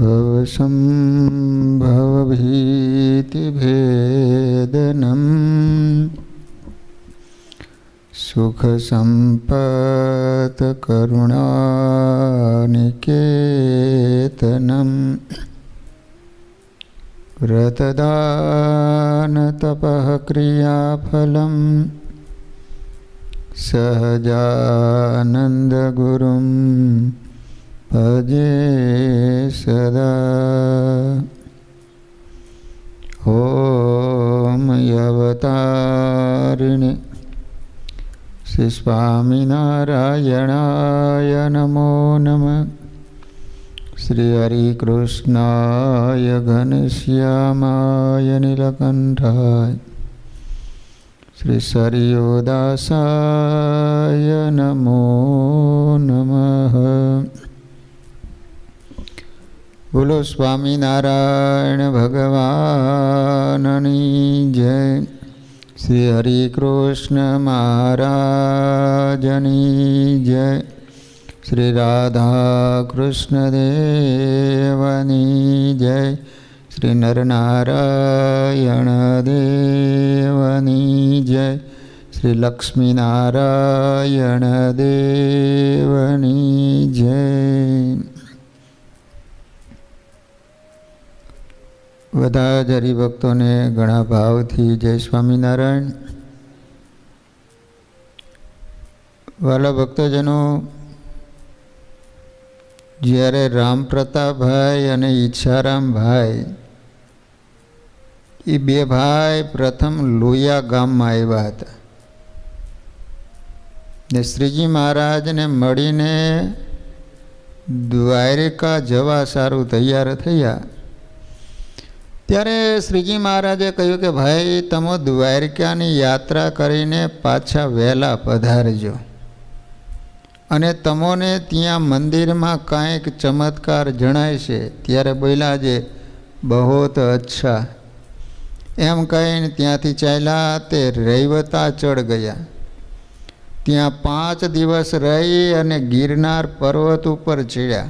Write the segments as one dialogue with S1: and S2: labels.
S1: भवसंभवभीतिभेदनं सुखसम्पत्करुणानिकेतनं व्रतदानतपः क्रियाफलं सहजानन्दगुरुं भजे सदा। ॐ अवतारिणे श्री स्वामिनारायणाय नमो नमः। श्री हरिकृष्णाय घनश्यामाय नीलकंठाय श्री सरयोदासाय नमो नमः। बोलो स्वामीनारायण भगवाननी जय। श्री हरिकृष्ण महाराजनी जय। श्री राधा कृष्ण देवनी जय। श्री नरनारायण देवनी जय। श्री लक्ष्मीनारायण देवनी जय। બધા જ હરિભક્તોને ઘણા ભાવથી જય સ્વામિનારાયણ। વાલા ભક્તજનો, જ્યારે રામપ્રતાપભાઈ અને ઈચ્છારામભાઈ એ બે ભાઈ પ્રથમ લોયા ગામમાં આવ્યા હતા ને શ્રીજી મહારાજને મળીને દ્વારિકા જવા સારું તૈયાર થયા ત્યારે શ્રીજી મહારાજે કહ્યું કે ભાઈ તમે દ્વારિકાની યાત્રા કરીને પાછા વહેલા પધારજો અને તમોને ત્યાં મંદિરમાં કાંઈક ચમત્કાર જણાય છે। ત્યારે બોલ્યા જે બહોત અચ્છા એમ કહીને ત્યાંથી ચાલ્યા તે રૈવતા ચડ ગયા। ત્યાં 5 દિવસ રહી અને ગિરનાર પર્વત ઉપર ચડ્યા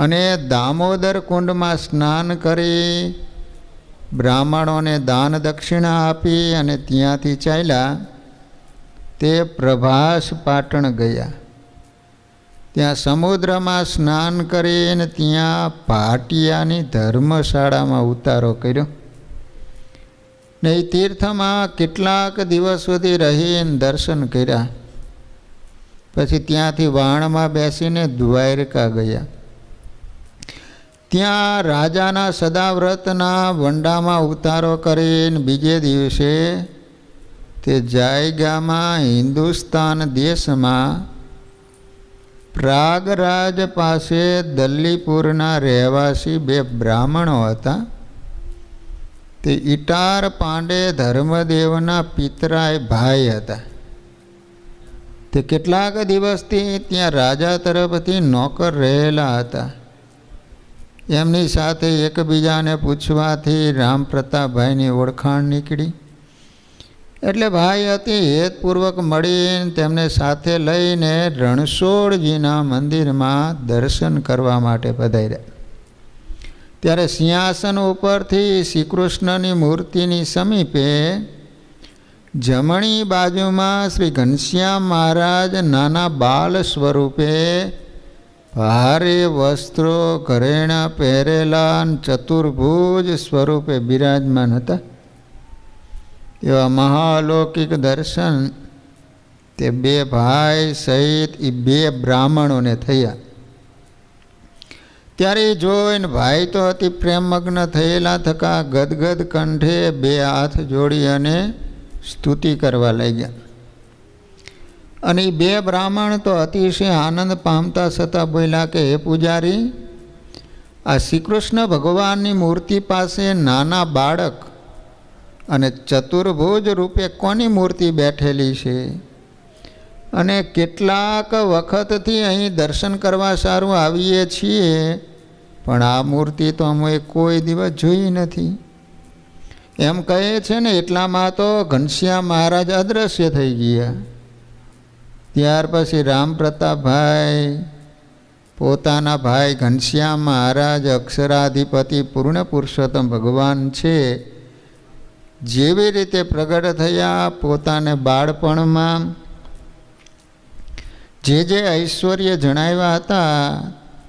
S1: અને દામોદર કુંડમાં સ્નાન કરી બ્રાહ્મણોને દાન દક્ષિણા આપી અને ત્યાંથી ચાલ્યા તે પ્રભાસ પાટણ ગયા। ત્યાં સમુદ્રમાં સ્નાન કરીને ત્યાં ભાટિયાની ધર્મશાળામાં ઉતારો કર્યો ને એ તીર્થમાં કેટલાક દિવસ સુધી રહીને દર્શન કર્યા। પછી ત્યાંથી વાણમાં બેસીને દ્વારિકા ગયા। ત્યાં રાજાના સદાવ્રતના વંડામાં ઉતારો કરીને બીજે દિવસે તે જાયગામાં હિન્દુસ્તાન દેશમાં પ્રયાગરાજ પાસે દલ્લીપુરના રહેવાસી 2 બ્રાહ્મણો હતા। તે ઇટાર પાંડે ધર્મદેવના પિતરાય ભાઈ હતા। તે કેટલાક દિવસથી ત્યાં રાજા તરફથી નોકર રહેલા હતા। એમની સાથે એકબીજાને પૂછવાથી રામપ્રતાપભાઈની ઓળખાણ નીકળી એટલે ભાઈ અતિ હેતપૂર્વક મળીને તેમને સાથે લઈને રણછોડજીના મંદિરમાં દર્શન કરવા માટે પધાર્યા। ત્યારે સિંહાસન ઉપરથી શ્રીકૃષ્ણની મૂર્તિની સમીપે જમણી બાજુમાં શ્રી ઘનશ્યામ મહારાજ નાના બાળ સ્વરૂપે ભારે વસ્ત્રો ઘરેણા પહેરેલા ચતુર્ભુજ સ્વરૂપે બિરાજમાન હતા। એવા મહાલૌકિક દર્શન તે 2 ભાઈ સહિત એ 2 બ્રાહ્મણોને થયા। ત્યારે જોઈને ભાઈ તો અતિ પ્રેમમગ્ન થયેલા થકા ગદગદ કંઠે 2 હાથ જોડી અને સ્તુતિ કરવા લાગ્યા। અને એ 2 બ્રાહ્મણ તો અતિશય આનંદ પામતા છતાં બોલ્યા કે હે પૂજારી, આ શ્રીકૃષ્ણ ભગવાનની મૂર્તિ પાસે નાના બાળક અને ચતુર્ભુજ રૂપે કોની મૂર્તિ બેઠેલી છે અને કેટલાક વખતથી અહીં દર્શન કરવા સારું આવીએ છીએ પણ આ મૂર્તિ તો અમે કોઈ દિવસ જોઈ નથી એમ કહે છે ને। એટલામાં તો ઘનશ્યામ મહારાજ અદૃશ્ય થઈ ગયા। ત્યાર પછી રામપ્રતાપભાઈ પોતાના ભાઈ ઘનશ્યામ મહારાજ અક્ષરાધિપતિ પૂર્ણ પુરુષોત્તમ ભગવાન છે, જેવી રીતે પ્રગટ થયા પોતાને બાળપણમાં જે ઐશ્વર્ય જણાવ્યા હતા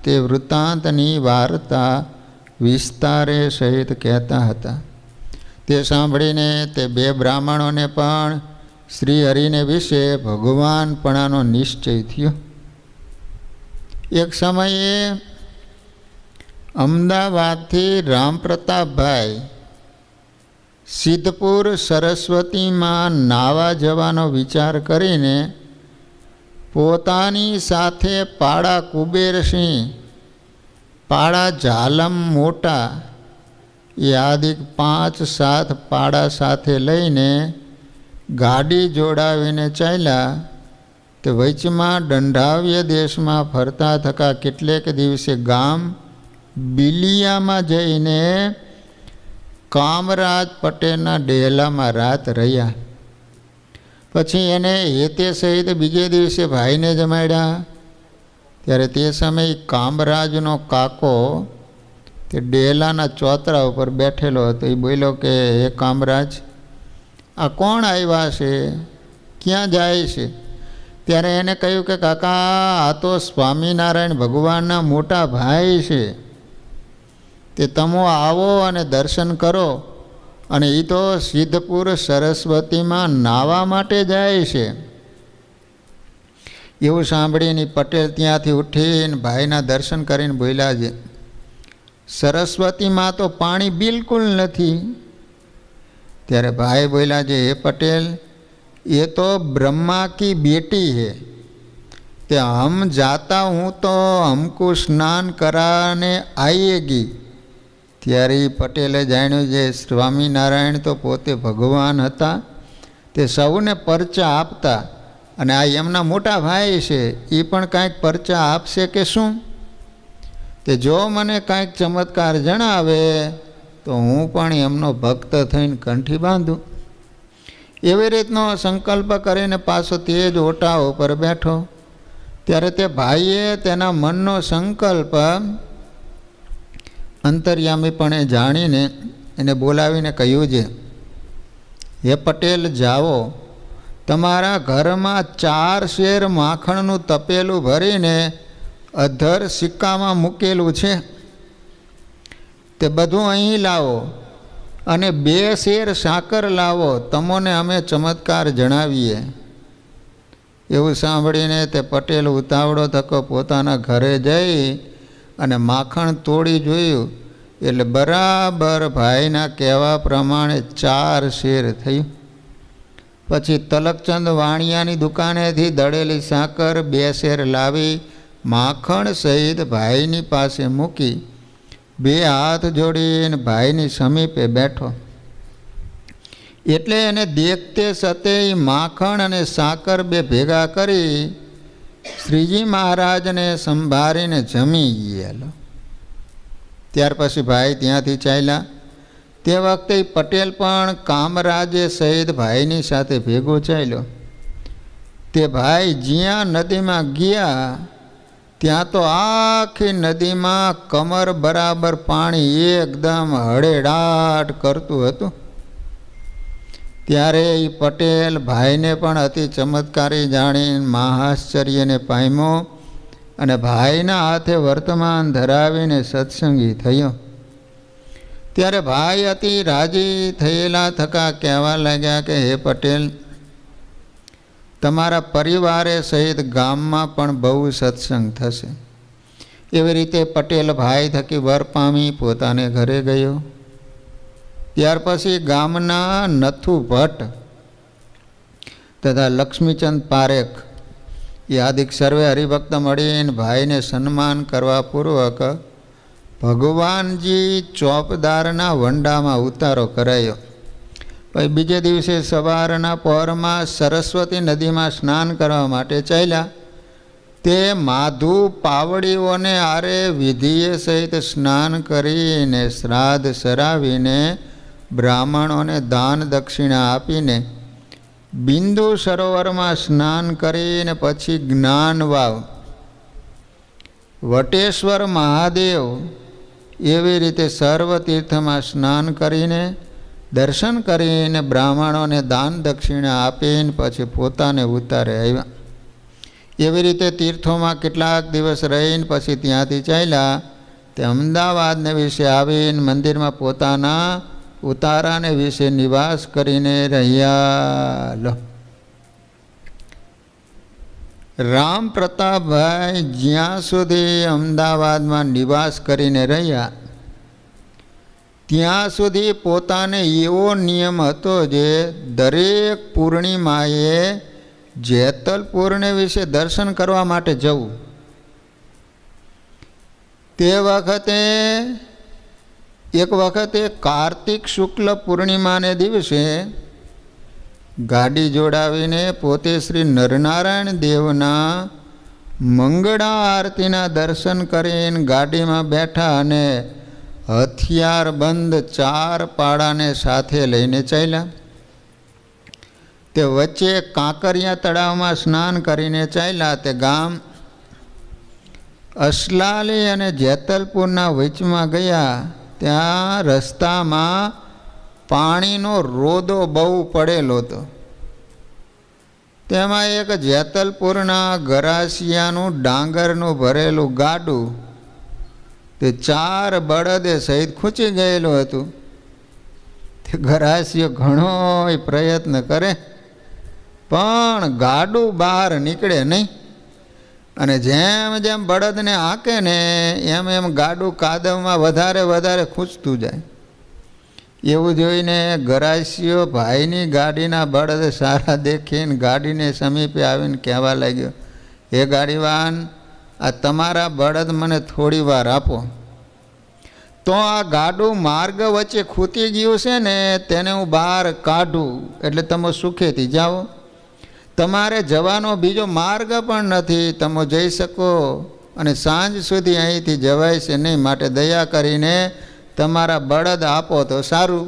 S1: તે વૃત્તાંતની વાર્તા વિસ્તારે સહિત કહેતા હતા. તે સાંભળીને તે બે બ્રાહ્મણોને પણ શ્રી હરિને વિશે ભગવાનપણાનો નિશ્ચય થયો. એક સમયે અમદાવાદથી રામપ્રતાપભાઈ સિદ્ધપુર સરસ્વતીમાં નાવા જવાનો વિચાર કરીને પોતાની સાથે પાડા કુબેરસિંહ, પાડા ઝાલમ મોટા એ આદિક 5-7 પાડા સાથે લઈને ગાડી જોડાવીને ચાલ્યા. તે વચમાં દંડાવ્ય દેશમાં ફરતા થકા કેટલેક દિવસે ગામ બિલિયામાં જઈને કામરાજ પટેલના ડેલામાં રાત રહ્યા. પછી એને હેતે સહિત બીજે દિવસે ભાઈને જમાડ્યા. ત્યારે તે સમયે કામરાજનો કાકો તે ડેલાના ચોતરા ઉપર બેઠેલો હતો. એ બોલ્યો કે હે કામરાજ, આ કોણ આવ્યા છે, ક્યાં જાય છે? ત્યારે એને કહ્યું કે કાકા, આ તો સ્વામિનારાયણ ભગવાનના મોટા ભાઈ છે. તે તમો આવો અને દર્શન કરો. અને એ તો સિદ્ધપુર સરસ્વતીમાં નાવા માટે જાય છે. એવું સાંભળીને પટેલ ત્યાંથી ઉઠીને ભાઈના દર્શન કરીને બોલ્યા છે, સરસ્વતીમાં તો પાણી બિલકુલ નથી. ત્યારે ભાઈ બોલ્યા છે, હે પટેલ, ये तो ब्रह्मा की बेटी है, ते हम जाता हूँ तो हमको स्नान कराने आएगी. ત્યારે પટેલે જાણ્યું છે સ્વામિનારાયણ તો પોતે ભગવાન હતા, તે સૌને પરચા આપતા, અને આ એમના મોટા ભાઈ છે, એ પણ કાંઈક પરચા આપશે કે શું? તે જો મને કાંઈક ચમત્કાર જણાવે તો હું પણ એમનો ભક્ત થઈને કંઠી બાંધું. એવી રીતનો સંકલ્પ કરીને પાછો તે જ ઓટા ઉપર બેઠો. ત્યારે તે ભાઈએ તેના મનનો સંકલ્પ અંતર્યામીપણે જાણીને એને બોલાવીને કહ્યું છે, હે પટેલ, જાઓ, તમારા ઘરમાં 4 શેર માખણનું તપેલું ભરીને અધર સિક્કામાં મૂકેલું છે, તે બધું અહીં લાવો, અને 2 શેર સાકર લાવો, તમને અમે ચમત્કાર જણાવીએ. એવું સાંભળીને તે પટેલ ઉતાવળો થકો પોતાના ઘરે જઈ અને માખણ તોડી જોયું, એટલે બરાબર ભાઈના કહેવા પ્રમાણે 4 શેર થયું. પછી તલકચંદ વાણિયાની દુકાનેથી દળેલી સાકર 2 શેર લાવી માખણ સહિત ભાઈની પાસે મૂકી 2 હાથ જોડીને ભાઈની સમીપે બેઠો. એટલે એને દેખતે સતે માખણ અને સાકર 2 ભેગા કરી શ્રીજી મહારાજને સંભાળીને જમી ગયેલો. ત્યાર પછી ભાઈ ત્યાંથી ચાલ્યા. તે વખતે પટેલ પણ કામરાજે સહિત ભાઈની સાથે ભેગો ચાલ્યો. તે ભાઈ જ્યાં નદીમાં ગયા ત્યાં તો આખી નદીમાં કમર બરાબર પાણી એકદમ હળેડાટ કરતું હતું. ત્યારે એ પટેલ ભાઈને પણ અતિ ચમત્કારી જાણીને મહાશ્ચર્યને પામ્યો અને ભાઈના હાથે વર્તમાન ધરાવીને સત્સંગી થયો. ત્યારે ભાઈ અતિ રાજી થયેલા થકા કહેવા લાગ્યા કે હે પટેલ, તમારા પરિવારે સહિત ગામમાં પણ બહુ સત્સંગ થશે. એવી રીતે પટેલ ભાઈ થકી વર પામી પોતાને ઘરે ગયો. ત્યાર પછી ગામના નથુ ભટ્ટ તથા લક્ષ્મીચંદ પારેખ એ આદિક સર્વે હરિભક્ત મળીને ભાઈને સન્માન કરવા પૂર્વક ભગવાનજી ચોપદારના વંડામાં ઉતારો કરાયો. પછી બીજે દિવસે સવારના પહોરમાં સરસ્વતી નદીમાં સ્નાન કરવા માટે ચાલ્યા. તે માધુ પાવડીઓને આરે વિધિએ સહિત સ્નાન કરીને શ્રાદ્ધ સરાવીને બ્રાહ્મણોને દાન દક્ષિણા આપીને બિંદુ સરોવરમાં સ્નાન કરીને પછી જ્ઞાન વાવ વટેશ્વર મહાદેવ એવી રીતે સર્વ તીર્થમાં સ્નાન કરીને દર્શન કરીને બ્રાહ્મણોને દાન દક્ષિણા આપીને પછી પોતાને ઉતારે આવ્યા. એવી રીતે તીર્થોમાં કેટલાક દિવસ રહીને પછી ત્યાંથી ચાલ્યા તે અમદાવાદને વિશે આવીને મંદિરમાં પોતાના ઉતારાને વિશે નિવાસ કરીને રહ્યા. લો, રામ પ્રતાપભાઈ જ્યાં સુધી અમદાવાદમાં નિવાસ કરીને રહ્યા ત્યાં સુધી પોતાને એવો નિયમ હતો જે દરેક પૂર્ણિમાએ જેતલપુરને વિશે દર્શન કરવા માટે જવું. તે વખતે એક વખતે કાર્તિક શુક્લ પૂર્ણિમાને દિવસે ગાડી જોડાવીને પોતે શ્રી નરનારાયણ દેવના મંગળા આરતીના દર્શન કરીને ગાડીમાં બેઠા અને હથિયાર બંધ 4 પાડાને સાથે લઈને ચાલ્યા. તે વચ્ચે કાંકરિયા તળાવમાં સ્નાન કરીને ચાલ્યા. તે ગામ અસલાલી અને જેતલપુરના વચમાં ગયા. ત્યાં રસ્તામાં પાણીનો રોદો બહુ પડેલો હતો. તેમાં એક જેતલપુરના ગરાસિયાનું ડાંગરનું ભરેલું ગાડું તે 4 બળદે સહિત ખૂંચી ગયેલું હતું. તે ગરાસિયો ઘણો પ્રયત્ન કરે પણ ગાડું બહાર નીકળે નહીં. અને જેમ જેમ બળદને આંકે ને એમ એમ ગાડું કાદવમાં વધારે વધારે ખૂંચતું જાય. એવું જોઈને ગરાસિયો ભાઈની ગાડીના બળદ સારા દેખીને ગાડીને સમીપે આવીને કહેવા લાગ્યો, હે ગાડીવાન, આ તમારા બળદ મને થોડી વાર આપો તો આ ગાડું માર્ગ વચ્ચે ખૂટી ગયું છે ને તેને હું બહાર કાઢું એટલે તમે સુખેથી જાઓ. તમારે જવાનો બીજો માર્ગ પણ નથી, તમે જઈ શકો અને સાંજ સુધી અહીંથી જવાય છે નહીં, માટે દયા કરીને તમારા બળદ આપો તો સારું.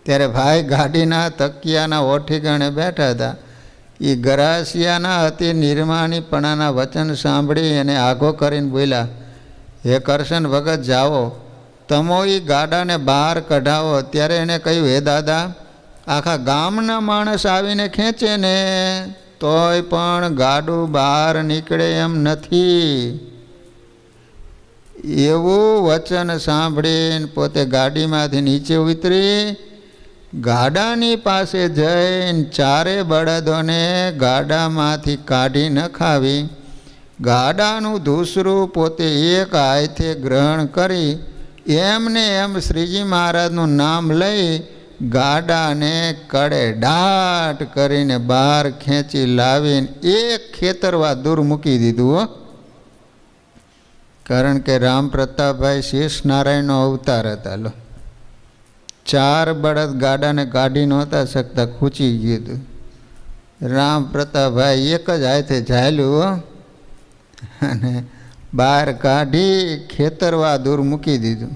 S1: ત્યારે ભાઈ ગાડીના તકિયાના ઓઠીગણે બેઠા હતા. એ ગરાસિયાના અતિ નિર્માણીપણાના વચન સાંભળી અને આઘો કરીને બોલ્યા, હે કરશન ભગત, જાઓ તમો એ ગાડાને બહાર કઢાવો. ત્યારે એણે કહ્યું, હે દાદા, આખા ગામના માણસ આવીને ખેંચે ને તોય પણ ગાડું બહાર નીકળે એમ નથી. એવું વચન સાંભળીને પોતે ગાડીમાંથી નીચે ઉતરી ગાડાની પાસે જઈને 4 બળદોને ગાડામાંથી કાઢી નખાવી ગાડાનું ધૂસરું પોતે એક હાથે ગ્રહણ કરી એમને એમ શ્રીજી મહારાજનું નામ લઈ ગાડાને કડે ડાટ કરીને બહાર ખેંચી લાવીને એક ખેતરવા દૂર મૂકી દીધું. કારણ કે રામ પ્રતાપભાઈ શેષ નારાયણનો અવતાર હતા. લો, 4 બળદ ગાડાને કાઢી નહોતા શકતા, ખૂંચી ગયું હતું. રામ પ્રતાપભાઈ એક જ હાથે ઝાલ્યું અને બહાર કાઢી ખેતરવા દૂર મૂકી દીધું.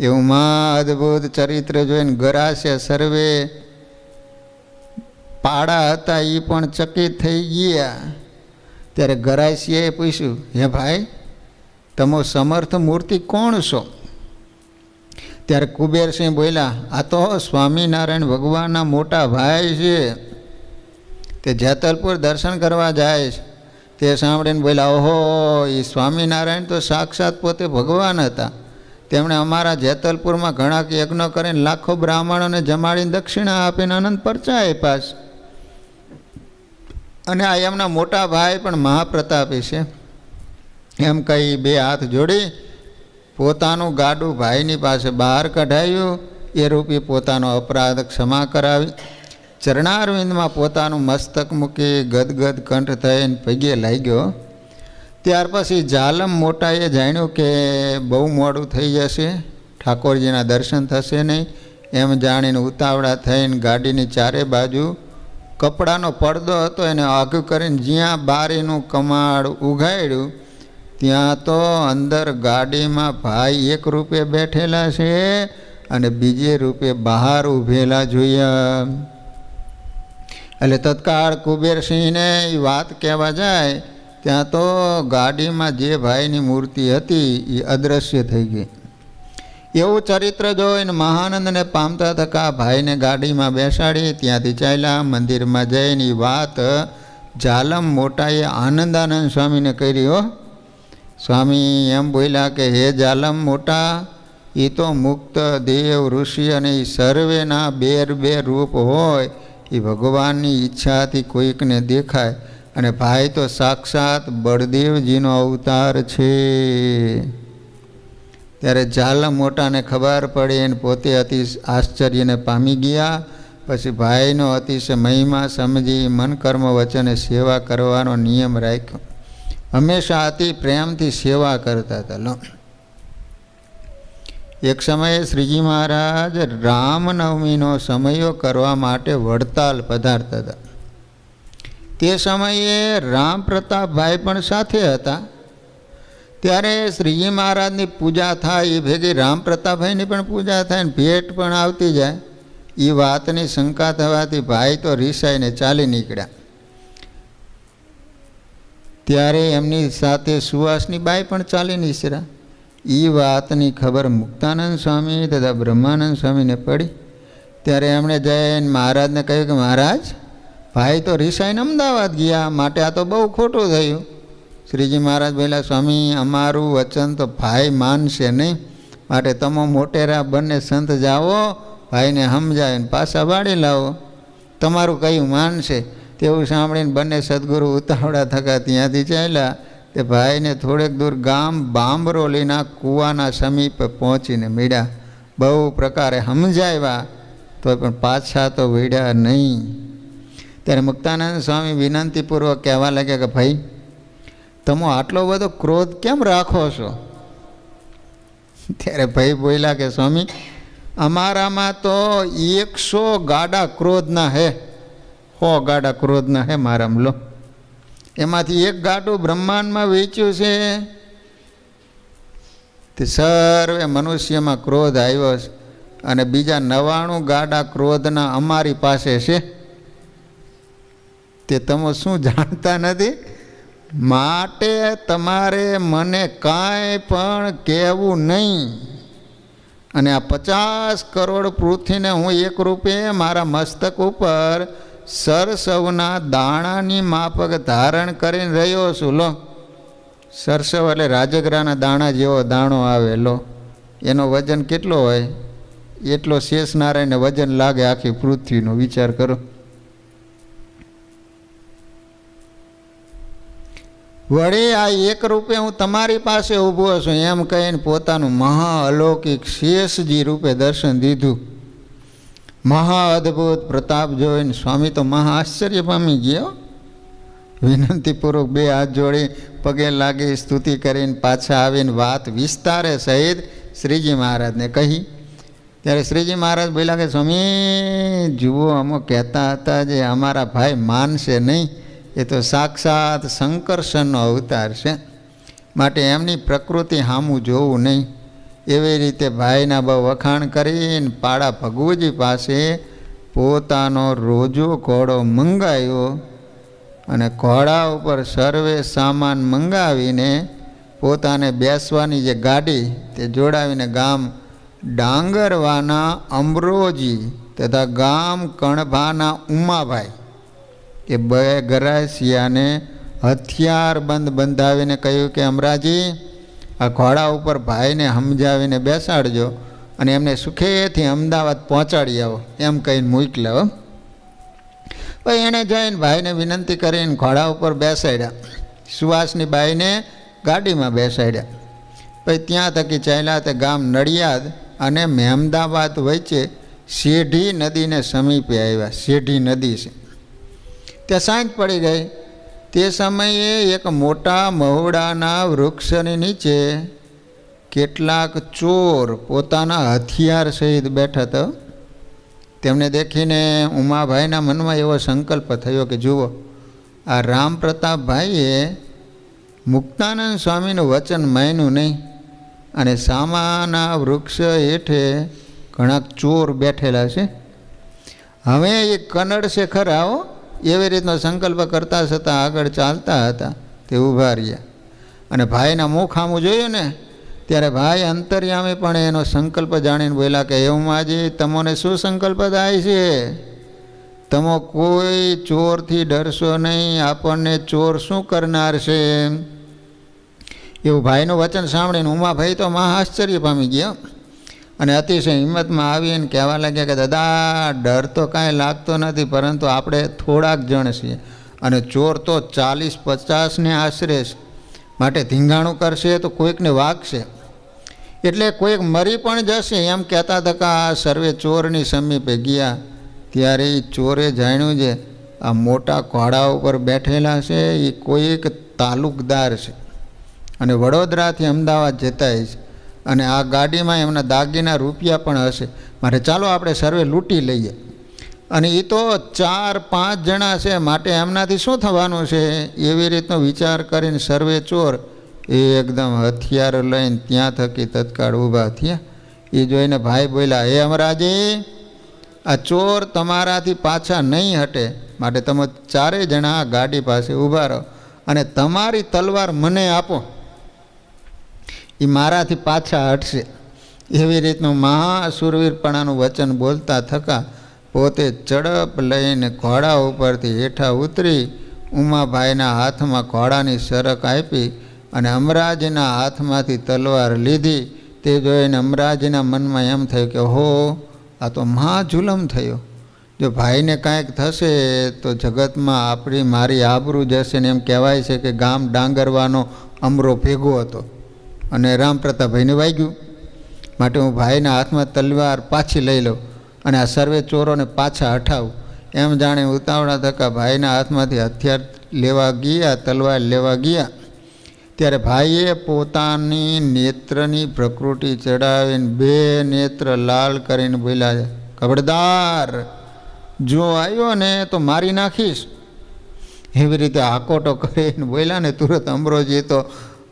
S1: એવું માં અદ્ભુત ચરિત્ર જોઈને ગરાસે સર્વે પાડા હતા એ પણ ચકિત થઈ ગયા. ત્યારે ગરાસિયાએ પૂછ્યું, હે ભાઈ, તમે સમર્થ મૂર્તિ કોણ છો? ત્યારે કુબેરસિંહ બોલ્યા, આ તો સ્વામિનારાયણ ભગવાનના મોટા ભાઈ છે, તે જેતલપુર દર્શન કરવા જાય છે. તે સાંભળીને બોલ્યા, ઓહો, એ સ્વામિનારાયણ તો સાક્ષાત પોતે ભગવાન હતા. તેમણે અમારા જેતલપુરમાં ઘણા યજ્ઞો કરીને લાખો બ્રાહ્મણોને જમાડીને દક્ષિણા આપીને અનંત પરચા આપ્યા છે. અને આ એમના મોટા ભાઈ પણ મહાપ્રતાપી છે. એમ કહી 2 હાથ જોડી પોતાનું ગાડું ભાઈની પાસે બહાર કઢાવ્યું. એ રૂપી પોતાનો અપરાધ ક્ષમા કરાવી ચરણારવિંદમાં પોતાનું મસ્તક મૂકી ગદગદ કંઠ થઈને પગે લાગ્યો. ત્યાર પછી જાલમ મોટાએ જાણ્યું કે બહુ મોડું થઈ જશે, ઠાકોરજીના દર્શન થશે નહીં. એમ જાણીને ઉતાવળા થઈને ગાડીની 4 બાજુ કપડાનો પડદો હતો એને આઘું કરીને જ્યાં બારીનું કમાડ ઉઘાડ્યું ત્યાં તો અંદર ગાડીમાં ભાઈ એક રૂપે બેઠેલા છે અને બીજે રૂપે બહાર ઊભેલા જોયા. એટલે તત્કાળ કુબેરસિંહને એ વાત કહેવા જાય ત્યાં તો ગાડીમાં જે ભાઈની મૂર્તિ હતી એ અદૃશ્ય થઈ ગઈ. એવું ચરિત્ર જોઈને મહાનંદને પામતા થકા ભાઈને ગાડીમાં બેસાડી ત્યાંથી ચાલ્યા. મંદિરમાં જઈને એ વાત જાલમ મોટાએ આનંદાનંદ સ્વામીને કરી. હો સ્વામી એમ બોલ્યા કે હે જાલમ મોટા, એ તો મુક્ત દેવ ઋષિ અને એ સર્વેના બે રૂપ હોય એ ભગવાનની ઈચ્છાથી કોઈકને દેખાય, અને ભાઈ તો સાક્ષાત બળદેવજીનો અવતાર છે. ત્યારે જાલમ મોટાને ખબર પડી અને પોતે અતિ આશ્ચર્યને પામી ગયા. પછી ભાઈનો અતિશય મહિમા સમજી મન કર્મ વચને સેવા કરવાનો નિયમ રાખ્યો. હંમેશા અતિ પ્રેમથી સેવા કરતા હતા. એક સમયે શ્રીજી મહારાજ રામનવમીનો સમયો કરવા માટે વડતાલ પધારતા હતા. તે સમયે રામ પ્રતાપભાઈ પણ સાથે હતા. ત્યારે શ્રીજી મહારાજની પૂજા થાય એ ભેગી રામ પ્રતાપભાઈની પણ પૂજા થાય ને ભેટ પણ આવતી જાય. એ વાતની શંકા થવાથી ભાઈ તો રીસાઈને ચાલી નીકળ્યા. ત્યારે એમની સાથે સુવાસની બાઈ પણ ચાલી નીકળ્યા. એ વાતની ખબર મુક્તાનંદ સ્વામી તથા બ્રહ્માનંદ સ્વામીને પડી. ત્યારે એમણે જઈને મહારાજને કહ્યું કે મહારાજ, ભાઈ તો રીસાઈને અમદાવાદ ગયા, માટે આ તો બહુ ખોટું થયું. શ્રીજી મહારાજ બોલ્યા, સ્વામી અમારું વચન તો ભાઈ માનશે નહીં, માટે તમે મોટેરા બંને સંત જાઓ, ભાઈને સમજાવીને પાછા વાળી લાવો, તમારું કયું માનશે. તેવું સાંભળીને બંને સદગુરુ ઉતાવળા થકા ત્યાંથી ચાલ્યા. તે ભાઈને થોડેક દૂર ગામ બાંબરોલીના કૂવાના સમીપે પહોંચીને મળ્યા. બહુ પ્રકારે સમજાવ્યા તો પણ પાછા તો વળ્યા નહીં. ત્યારે મુક્તાનંદ સ્વામી વિનંતીપૂર્વક કહેવા લાગ્યા કે ભાઈ, તમે આટલો બધો ક્રોધ કેમ રાખો છો? ત્યારે ભાઈ બોલ્યા કે સ્વામી, અમારામાં તો 100 ગાડા ક્રોધના હે, 100 ગાડા ક્રોધના હે મારામાં. લો, એમાંથી એક ગાડું બ્રહ્માંડમાં વેચ્યું છે. તે સર્વે મનુષ્યમાં ક્રોધ આવ્યો છે, અને બીજા 99 ગાડા ક્રોધના અમારી પાસે છે. તે તમે શું જાણતા નથી? માટે તમારે મને કાંઈ પણ કહેવું નહીં. અને આ 50 કરોડ પૃથ્વીને હું એક રૂપે મારા મસ્તક ઉપર સરસવના દાણાની માફક ધારણ કરીને રહ્યો છું. લો, સરસવ એટલે રાજગરાના દાણા જેવો દાણો આવે. લો, એનો વજન કેટલો હોય? એટલો શેષનારાયણને વજન લાગે આખી પૃથ્વીનો. વિચાર કરો. વળી આ એક રૂપે હું તમારી પાસે ઊભો છું એમ કહીને પોતાનું મહા અલૌકિક શેષજી રૂપે દર્શન દીધું. મહા અદ્ભુત પ્રતાપ જોઈને સ્વામી તો મહા આશ્ચર્ય પામી ગયો. વિનંતીપૂર્વક 2 હાથ જોડી પગે લાગી સ્તુતિ કરીને પાછા આવીને વાત વિસ્તારે સહિત શ્રીજી મહારાજને કહી. ત્યારે શ્રીજી મહારાજ બોલ્યા કે સ્વામી જુઓ, અમે કહેતા હતા જે અમારા ભાઈ માનશે નહીં, એ તો સાક્ષાત શંકરસનનો અવતાર છે, માટે એમની પ્રકૃતિ સામું જોવું નહીં. એવી રીતે ભાઈના બહુ વખાણ કરીને પાડા ભગુજી પાસે પોતાનો રોજો ઘોડો મંગાવ્યો, અને ઘોડા ઉપર સર્વે સામાન મંગાવીને પોતાને બેસવાની જે ગાડી તે જોડાવીને ગામ ડાંગરવાના અમરોજી તથા ગામ કણભાના ઉમાભાઈ કે 2 ગરાસિયાને હથિયાર બંધાવીને કહ્યું કે અમરાજી, આ ઘોડા ઉપર ભાઈને સમજાવીને બેસાડજો અને એમને સુખેથી અમદાવાદ પહોંચાડી આવો એમ કહીને મોકલ્યા. ભાઈ એણે જઈને ભાઈને વિનંતી કરીને ઘોડા ઉપર બેસાડ્યા. સુવાસની બાઈને ગાડીમાં બેસાડ્યા. પછી ત્યાં થકી ચાલ્યા. તે ગામ નડિયાદ અને મહેમદાબાદ વચ્ચે શેઢી નદીને સમીપે આવ્યા. શેઢી નદી છે ત્યાં સાંજ પડી ગઈ. તે સમયે એક મોટા મહુડાના વૃક્ષની નીચે કેટલાક ચોર પોતાના હથિયાર સહિત બેઠા હતા. તેમને દેખીને ઉમાભાઈના મનમાં એવો સંકલ્પ થયો કે જુઓ, આ રામ પ્રતાપભાઈએ મુક્તાનંદ સ્વામીનું વચન માન્યું નહીં, અને સામાના વૃક્ષ હેઠે ઘણા ચોર બેઠેલા છે. હવે એ કનડ છે ખરા. એવી રીતનો સંકલ્પ કરતા છતાં આગળ ચાલતા હતા. તે ઊભા રહ્યા અને ભાઈના મુખ આમું જોયું ને ત્યારે ભાઈ અંતર્યામી પણ એનો સંકલ્પ જાણીને બોલ્યા કે એવું માજી તમને શું સંકલ્પ થાય છે? તમે કોઈ ચોરથી ડરશો નહીં, આપણને ચોર શું કરનાર છે? એવું ભાઈનું વચન સાંભળીને ઉમાભાઈ તો મહા આશ્ચર્ય પામી ગયા અને અતિશય હિંમતમાં આવીને કહેવા લાગ્યા કે દાદા ડર તો કાંઈ લાગતો નથી, પરંતુ આપણે થોડાક જણ છીએ અને ચોર તો 40-50ને આશરે છે, માટે ધીંગાણું કરશે તો કોઈકને વાગશે, એટલે કોઈક મરી પણ જશે એમ કહેતા થકા સર્વે ચોરની સમીપે ગયા. ત્યારે એ ચોરે જાણ્યું છે આ મોટા ઘોડા ઉપર બેઠેલા છે એ કોઈક તાલુકદાર છે અને વડોદરાથી અમદાવાદ જતા છે અને આ ગાડીમાં એમના દાગીના રૂપિયા પણ હશે, માટે ચાલો આપણે સર્વે લૂંટી લઈએ. અને એ તો 4-5 જણા છે, માટે એમનાથી શું થવાનું છે? એવી રીતનો વિચાર કરીને સર્વે ચોર એકદમ હથિયાર લઈને ત્યાં થકી તત્કાળ ઊભા થયા. એ જોઈને ભાઈ બોલ્યા, હે અમરાજી, આ ચોર તમારાથી પાછા નહીં હટે, માટે તમે 4 જણા ગાડી પાસે ઊભા રહો અને તમારી તલવાર મને આપો, એ મારાથી પાછા હટશે. એવી રીતનું મહાસુરવીરપણાનું વચન બોલતા થકા પોતે ઝડપ લઈને ઘોડા ઉપરથી હેઠા ઉતરી ઉમાભાઈના હાથમાં ઘોડાની સરક આપી અને અમરાજીના હાથમાંથી તલવાર લીધી. તે જોઈને અમરાજીના મનમાં એમ થયું કે હો, આ તો મહા જુલમ થયો, જો ભાઈને કાંઈક થશે તો જગતમાં મારી આબરૂ જશે ને એમ કહેવાય છે કે ગામ ડાંગરવાનો અમરો ભેગો હતો અને રામપ્રતાપભાઈને વાગ્યું, માટે હું ભાઈના હાથમાં તલવાર પાછી લઈ લઉં અને આ સર્વે ચોરોને પાછા હટાવું એમ જાણે ઉતાવળા થકા ભાઈના હાથમાંથી હથિયાર લેવા ગયા, તલવાર લેવા ગયા. ત્યારે ભાઈએ પોતાની નેત્રની પ્રકૃતિ ચડાવીને 2 નેત્ર લાલ કરીને બોલ્યા, ખબરદાર, જો આવ્યો ને તો મારી નાખીશ. એવી રીતે હાકોટો કરીને બોલ્યા ને તુરત અમરોજી તો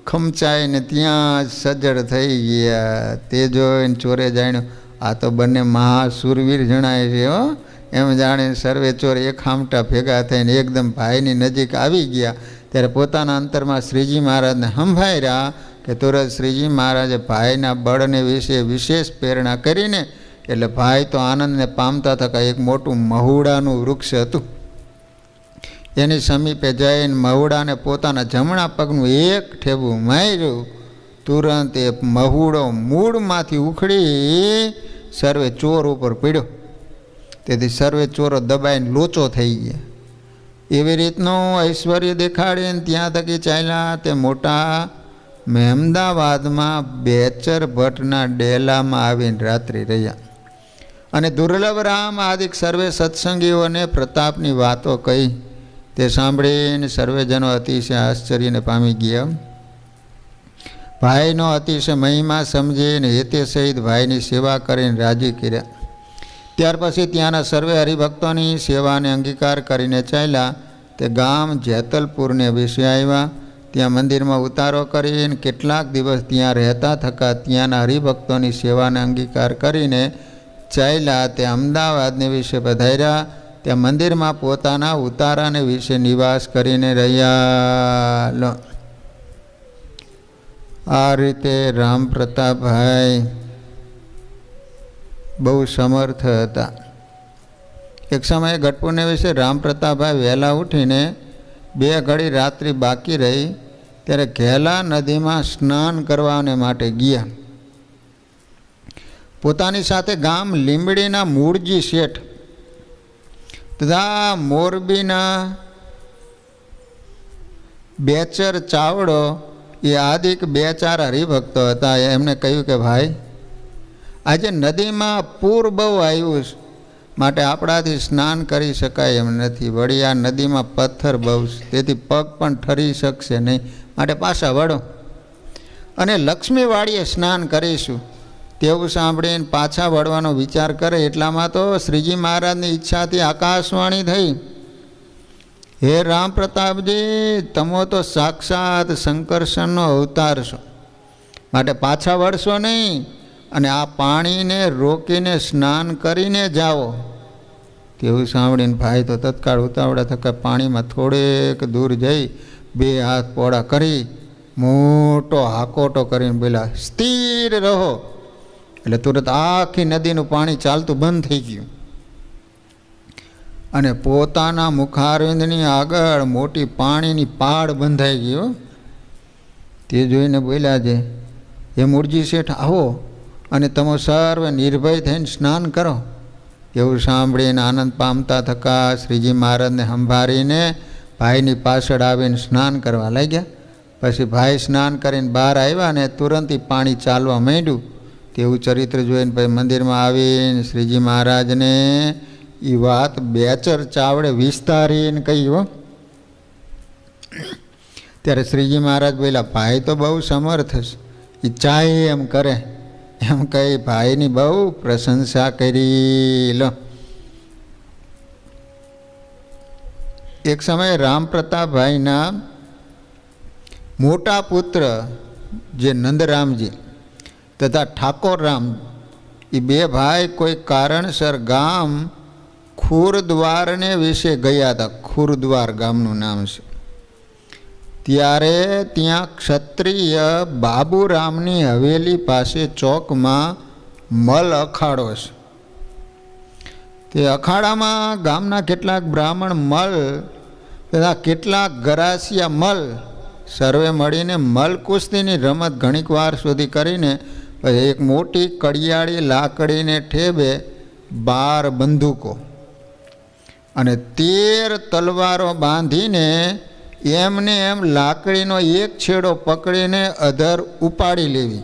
S1: ખમચાઈને ત્યાં જ સજ્જડ થઈ ગયા. તે જોઈને ચોરે જાણ્યું આ તો બંને મહાસુરવીર જણાય છે હો, એમ જાણીને સર્વે ચોર એક હામટા ભેગા થઈને એકદમ ભાઈની નજીક આવી ગયા. ત્યારે પોતાના અંતરમાં શ્રીજી મહારાજને સંભાળ્યા કે તુરત શ્રીજી મહારાજે ભાઈના બળને વિશે વિશેષ પ્રેરણા કરીને, એટલે ભાઈ તો આનંદને પામતા થકા એક મોટું મહુડાનું વૃક્ષ હતું એની સમીપે જઈને મહુડાને પોતાના જમણા પગનું એક ઠેબું માર્યું. તુરંત એ મહુડો મૂળમાંથી ઉખડી સર્વે ચોર ઉપર પડ્યો. તેથી સર્વે ચોરો દબાઈને લોચો થઈ ગયા. એવી રીતનું ઐશ્વર્ય દેખાડીને ત્યાં થકી ચાલ્યા. તે મોટા મહેમદાવાદમાં બેચર ભટ્ટના ડેલામાં આવીને રાત્રિ રહ્યા અને દુર્લભ રામ આદિક સર્વે સત્સંગીઓને પ્રતાપની વાતો કહી. તે સાંભળીને સર્વેજનો અતિશય આશ્ચર્યને પામી ગયા. ભાઈનો અતિશય મહિમા સમજીને હેતે સહિત ભાઈની સેવા કરીને રાજી કર્યા. ત્યાર પછી ત્યાંના સર્વે હરિભક્તોની સેવાને અંગીકાર કરીને ચાલ્યા. તે ગામ જેતલપુરને વિશે આવ્યા. ત્યાં મંદિરમાં ઉતારો કરીને કેટલાક દિવસ ત્યાં રહેતા થકા ત્યાંના હરિભક્તોની સેવાને અંગીકાર કરીને ચાલ્યા. તે અમદાવાદને વિશે પધાર્યા. ત્યાં મંદિરમાં પોતાના ઉતારાને વિશે નિવાસ કરીને રહ્યા. આ રીતે રામપ્રતાપભાઈ બહુ સમર્થ હતા. એક સમયે ગઢપુરને વિશે રામપ્રતાપભાઈ વહેલા ઉઠીને 2 ઘડી રાત્રિ બાકી રહી ત્યારે ઘેલા નદીમાં સ્નાન કરવાને માટે ગયા. પોતાની સાથે ગામ લીંબડીના મૂળજી શેઠ તથા મોરબીના બેચર ચાવડો એ આદિક 2-4 હરિભક્તો હતા. એમને કહ્યું કે ભાઈ, આજે નદીમાં પૂર બહુ આવ્યું છે, માટે આપણાથી સ્નાન કરી શકાય એમ નથી. વળી આ નદીમાં પથ્થર બહુ છે, તેથી પગ પણ ઠરી શકશે નહીં, માટે પાછા વળો અને લક્ષ્મીવાડીએ સ્નાન કરીશું. તેવું સાંભળીને પાછા વળવાનો વિચાર કરે એટલામાં તો શ્રીજી મહારાજની ઈચ્છાથી આકાશવાણી થઈ, હે રામ પ્રતાપજી, તમે તો સાક્ષાત શંકરસનનો અવતાર છો, માટે પાછા વળશો નહીં અને આ પાણીને રોકીને સ્નાન કરીને જાઓ. તેવું સાંભળીને ભાઈ તો તત્કાળ ઉતાવળા થકા પાણીમાં થોડેક દૂર જઈ બે હાથ પોળા કરી મોટો હાકોટો કરીને બોલ્યા, સ્થિર રહો. એટલે તુરત આખી નદીનું પાણી ચાલતું બંધ થઈ ગયું અને પોતાના મુખારવિંદની આગળ મોટી પાણીની પાળ બંધાઈ ગઈ. તે જોઈને બોલ્યા છે, હે મૂળજી શેઠ, આવો અને તમે સર્વે નિર્ભય થઈને સ્નાન કરો. એવું સાંભળીને આનંદ પામતા થકા શ્રીજી મહારાજને સંભાળીને ભાઈની પાછળ આવીને સ્નાન કરવા લાગ્યા. પછી ભાઈ સ્નાન કરીને બહાર આવ્યા ને તુરંત પાણી ચાલવા માંડ્યું. તેવું ચરિત્ર જોઈને પછી મંદિરમાં આવીને શ્રીજી મહારાજને એ વાત બેચર ચાવડે વિસ્તારીને કહ્યું. ત્યારે શ્રીજી મહારાજ બોલ્યા, ભાઈ તો બહુ સમર્થ છે, એ ચાહે એમ કરે. એમ કહી ભાઈની બહુ પ્રશંસા કરી. લો, એક સમયે રામપ્રતાપભાઈના મોટા પુત્ર જે નંદરામજી તથા ઠાકોરરામ, એ બે ભાઈ કોઈ કારણસર ગામ ખુરદ્વારને વિશે ગયા હતા. ખુરદ્વાર ગામનું નામ છે. ત્યારે ત્યાં ક્ષત્રિય બાબુરામની હવેલી પાસે ચોકમાં મલ અખાડો છે. તે અખાડામાં ગામના કેટલાક બ્રાહ્મણ મલ તથા કેટલાક ગરાસિયા મલ સર્વે મળીને મલ કુસ્તીની રમત ઘણીક વાર સુધી કરીને પછી એક મોટી કડિયાળી લાકડીને ઠેબે 12 બંદૂકો અને 13 તલવારો બાંધીને એમને એમ લાકડીનો એક છેડો પકડીને અધર ઉપાડી લેવી,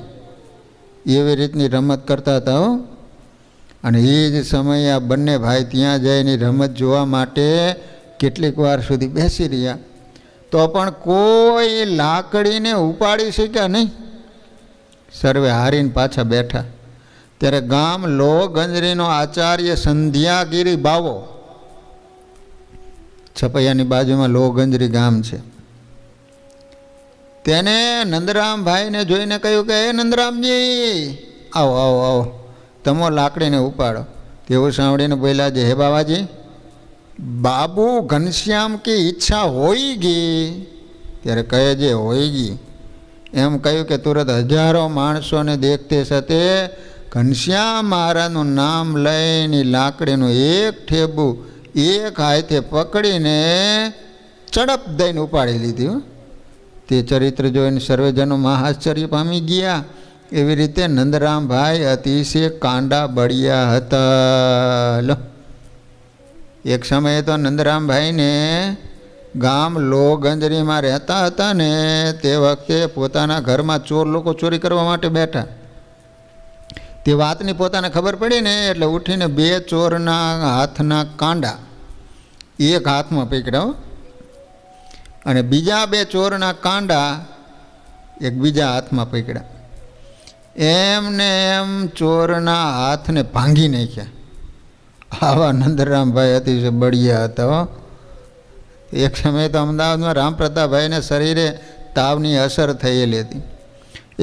S1: એવી રીતની રમત કરતા હતા. અને એ જ સમયે આ બંને ભાઈ ત્યાં જઈને રમત જોવા માટે કેટલીક વાર સુધી બેસી રહ્યા, તો પણ કોઈ લાકડીને ઉપાડી શક્યા નહીં. સર્વે હારીને પાછા બેઠા. ત્યારે ગામ લોહગંજરીનો આચાર્ય સંધ્યાગીરી બાવો, છપૈયાની બાજુમાં લોહગંજરી ગામ છે, તેને નંદરામભાઈને જોઈને કહ્યું કે, હે નંદરામજી, આવો આવો આવો, તમો લાકડીને ઉપાડો. તેવું સાંભળીને બોલ્યા છે, હે બાવાજી, બાબુ ઘનશ્યામ કી ઈચ્છા હોઈ ગઈ. ત્યારે કહે છે, હોઈ ગઈ. એમ કહ્યું કે તુરત હજારો માણસોને દેખતે સતે ઘનશ્યામ મહારાજનું નામ લઈને લાકડીનું એક ઠેબું એક હાથે પકડીને ચડપ દઈને ઉપાડી લીધી. તે ચરિત્ર જોઈને સર્વેજનો મહાશ્ચર્ય પામી ગયા. એવી રીતે નંદરામભાઈ અતિશય કાંડા બળિયા હતા. લો, એક સમયે તો નંદરામભાઈને ગામ લોહગંજરીમાં રહેતા હતા ને તે વખતે પોતાના ઘરમાં ચોર લોકો ચોરી કરવા માટે બેઠા. તે વાતની પોતાને ખબર પડી ને એટલે ઉઠીને 2 ચોરના હાથના કાંડા એક હાથમાં પકડ્યો અને બીજા 2 ચોરના કાંડા એક બીજા હાથમાં પકડ્યા. એમને એમ ચોરના હાથને ભાંગી નાખ્યા. આવા નંદરામભાઈ અતિશય બળિયા હતા. એક સમયે તો અમદાવાદમાં રામપ્રતાપભાઈને શરીરે તાવની અસર થયેલી હતી.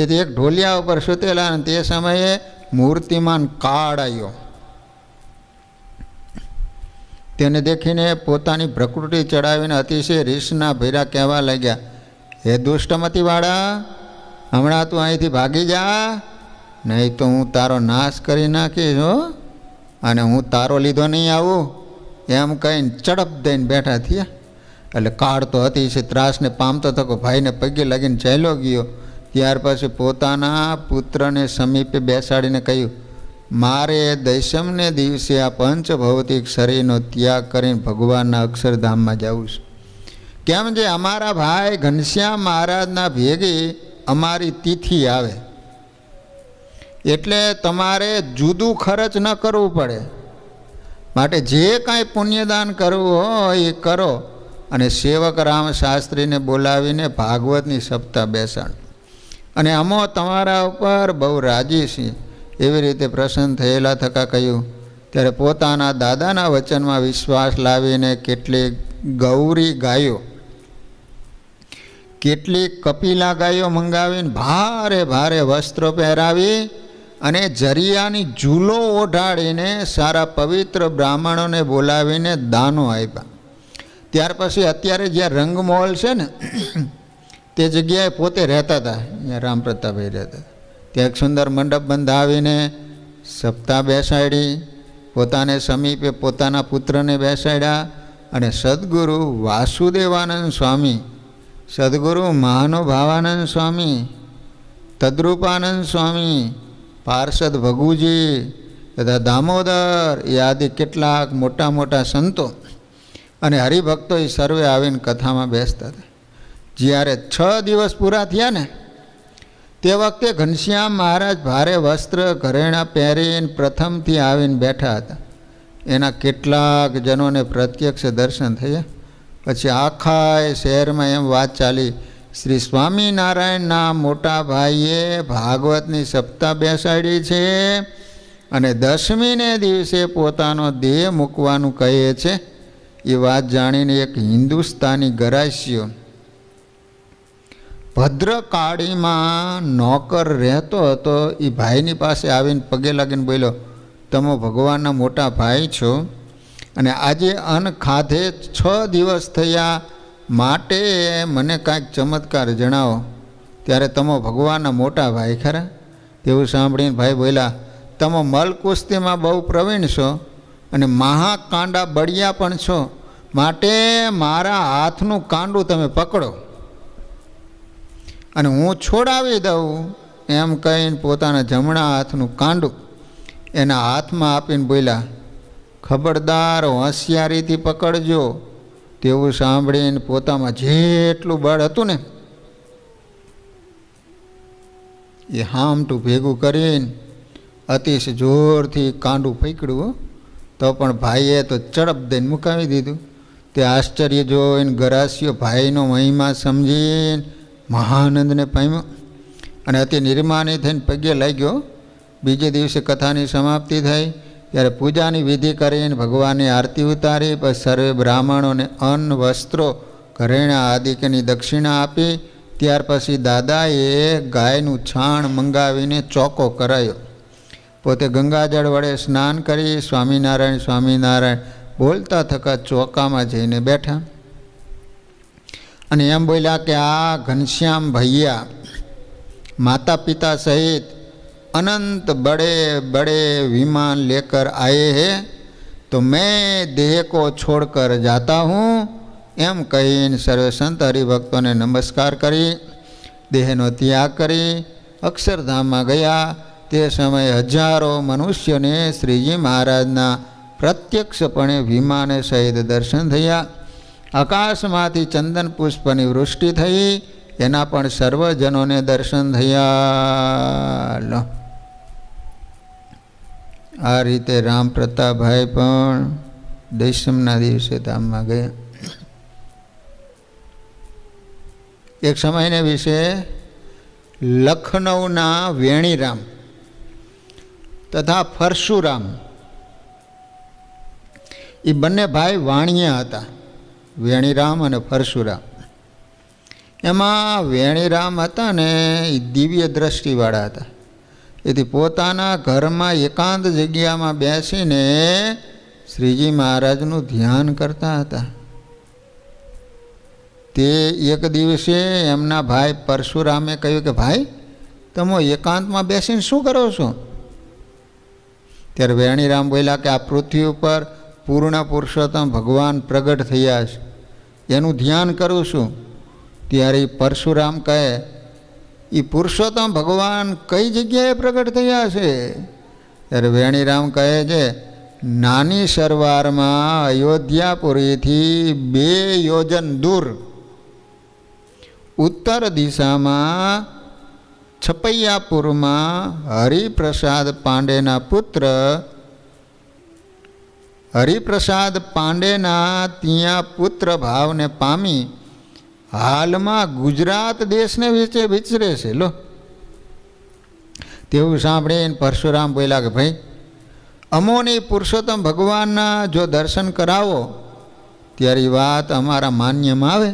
S1: એથી એક ઢોલિયા ઉપર સૂતેલા અને તે સમયે મૂર્તિમાન કાળ આવ્યો. તેને દેખીને પોતાની પ્રકૃતિ ચડાવીને અતિશય રીસના ભેરા કહેવા લાગ્યા, હે દુષ્ટમતીવાળા, હમણાં તું અહીંથી ભાગી જા, નહીં તો હું તારો નાશ કરી નાખીશ હો, અને હું તારો લીધો નહીં આવું. એમ કહીને ચડપ દઈને બેઠા થયા. એટલે કાળ તો અતિશય ત્રાસને પામતો થકો ભાઈને પગે લાગીને ચાલ્યો ગયો. ત્યાર પછી પોતાના પુત્રને સમીપે બેસાડીને કહ્યું, મારે દશમને દિવસે આ પંચભૌતિક શરીરનો ત્યાગ કરીને ભગવાનના અક્ષરધામમાં જવું છે. કેમ જે અમારા ભાઈ ઘનશ્યામ મહારાજના ભેગી અમારી તિથિ આવે, એટલે તમારે જુદું ખર્ચ ન કરવું પડે. માટે જે કાંઈ પુણ્યદાન કરવું હોય એ કરો. અને સેવક રામ શાસ્ત્રીને બોલાવીને ભાગવતની સપ્તાહ બેસાડ, અને અમો તમારા ઉપર બહુ રાજી છીએ. એવી રીતે પ્રસન્ન થયેલા થકા કહ્યું. ત્યારે પોતાના દાદાના વચનમાં વિશ્વાસ લાવીને કેટલીક ગૌરી ગાયો, કેટલીક કપિલા ગાયો મંગાવીને ભારે ભારે વસ્ત્રો પહેરાવી અને જરિયાની ઝૂલો ઓઢાડીને સારા પવિત્ર બ્રાહ્મણોને બોલાવીને દાનો આપ્યા. ત્યાર પછી અત્યારે જ્યાં રંગમહોલ છે ને તે જગ્યાએ પોતે રહેતા હતા. અહીંયા રામપ્રતાપભાઈ રહેતા હતા. ત્યાં એક સુંદર મંડપ બંધાવીને સપ્તાહ બેસાડી, પોતાને સમીપે પોતાના પુત્રને બેસાડ્યા અને સદગુરુ વાસુદેવાનંદ સ્વામી, સદગુરુ મહાનુભાવાનંદ સ્વામી, તદ્રુપાનંદ સ્વામી, પાર્ષદ ભગુજી તથા દામોદર એ આદિ કેટલાક મોટા મોટા સંતો અને હરિભક્તો એ સર્વે આવીને કથામાં બેસતા હતા. જ્યારે 6 દિવસ પૂરા થયા ને તે વખતે ઘનશ્યામ મહારાજ ભારે વસ્ત્ર ઘરેણાં પહેરીને પ્રથમથી આવીને બેઠા હતા. એના કેટલાક જનોને પ્રત્યક્ષ દર્શન થયા. પછી આખા શહેરમાં એમ વાત ચાલી, શ્રી સ્વામિનારાયણના મોટા ભાઈએ ભાગવતની સપ્તાહ બેસાડી છે અને 10મીને દિવસે પોતાનો દેહ મૂકવાનું કહે છે. એ વાત જાણીને એક હિન્દુસ્તાની ગરાસ્યો ભદ્રકાળીમાં નોકર રહેતો હતો. એ ભાઈની પાસે આવીને પગે લાગીને બોલ્યો, તમે ભગવાનના મોટા ભાઈ છો અને આજે અન્ન ખાધે 6 દિવસ થયા, માટે મને કાંઈક ચમત્કાર જણાવો. ત્યારે તમે ભગવાનના મોટા ભાઈ ખરા? તેવું સાંભળીને ભાઈ બોલ્યા, તમે મલકુસ્તીમાં બહુ પ્રવીણ છો અને મહાકાંડા બળિયા પણ છો, માટે મારા હાથનું કાંડું તમે પકડો અને હું છોડાવી દઉં. એમ કહીને પોતાના જમણા હાથનું કાંડું એના હાથમાં આપીને બોલ્યા, ખબરદાર હોશિયારીથી પકડજો. તેવું સાંભળીને પોતામાં જેટલું બળ હતું ને એ હામટું ભેગું કરીને અતિશય જોરથી કાંડું ફેંકડ્યું. તો પણ ભાઈએ તો ચડપ દઈને મુકાવી દીધું. તે આશ્ચર્ય જોઈને ગરાસ્યો ભાઈનો મહિમા સમજીને મહાનંદને પામ્યો અને અતિ નિર્માની થઈને પગે લાગ્યો. બીજે દિવસે કથાની સમાપ્તિ થઈ. ત્યારે પૂજાની વિધિ કરીને ભગવાનની આરતી ઉતારી. પછી સર્વે બ્રાહ્મણોને અન્ન, વસ્ત્રો, ઘરેણાં આદિકની દક્ષિણા આપી. ત્યાર પછી દાદાએ ગાયનું છાણ મંગાવીને ચોકો કરાયો. પોતે ગંગાજળ વડે સ્નાન કરી સ્વામિનારાયણ સ્વામિનારાયણ બોલતા થકા ચોકામાં જઈને બેઠા અને એમ બોલ્યા કે આ ઘનશ્યામ ભૈયા માતા પિતા સહિત अनंत बड़े बड़े विमान लेकर आए हैं, तो मैं देह को छोड़कर जाता हूँ. एम कहीने सर्वे संत हरिभक्तों ने नमस्कार करी देहनो त्याग करी अक्षरधाम में गया. ते समय हजारों मनुष्यों ने श्रीजी महाराजना प्रत्यक्षपणे विमान सहित दर्शन थया. आकाशमांथी चंदन पुष्पनी वृष्टि थई, एना पण सर्वजनों ने दर्शन थया. आ रीते राम प्रतापभाई पण दशमना दिवसे धाम में गया. एक समय ने विषे लखनऊना वेणीराम तथा परशुराम ये बने भाई वाणिया हता. वेणीराम और परशुराम एमा वेणीराम हता ने दिव्य दृष्टिवाळा हता. एथी पोताना घर में एकांत जग्या में बेसीने श्रीजी महाराजनु ध्यान करता हता. ते एक दिवसे एमना भाई परशुरामे कह्युं के भाई तमो एकांत में बेसीने शुं करो छो? त्यारे वेणीराम बोल्या के आ पृथ्वी पर पूर्ण पुरुषोत्तम भगवान प्रगट थया छे, एनुं ध्यान करूं छुं. त्यारे परशुराम कहे ये पुरुषोत्तम भगवान कई जग्याए प्रगट थया छे? त्यारे वेणीराम कहे छे नानी सरवार में अयोध्यापुरी थी 2 योजन दूर उत्तर दिशा में छपैयापुर में हरिप्रसाद पांडेना पुत्र हरिप्रसाद पांडेना तिया पुत्र भाव ने पामी हाल में गुजरात देश ने विचे विचरे से. लो तेवुं सांभळीने परशुराम बोल्या के भाई अमोने पुरुषोत्तम भगवान जो दर्शन करावो त्यारी बात अमारा मान्य में आवे.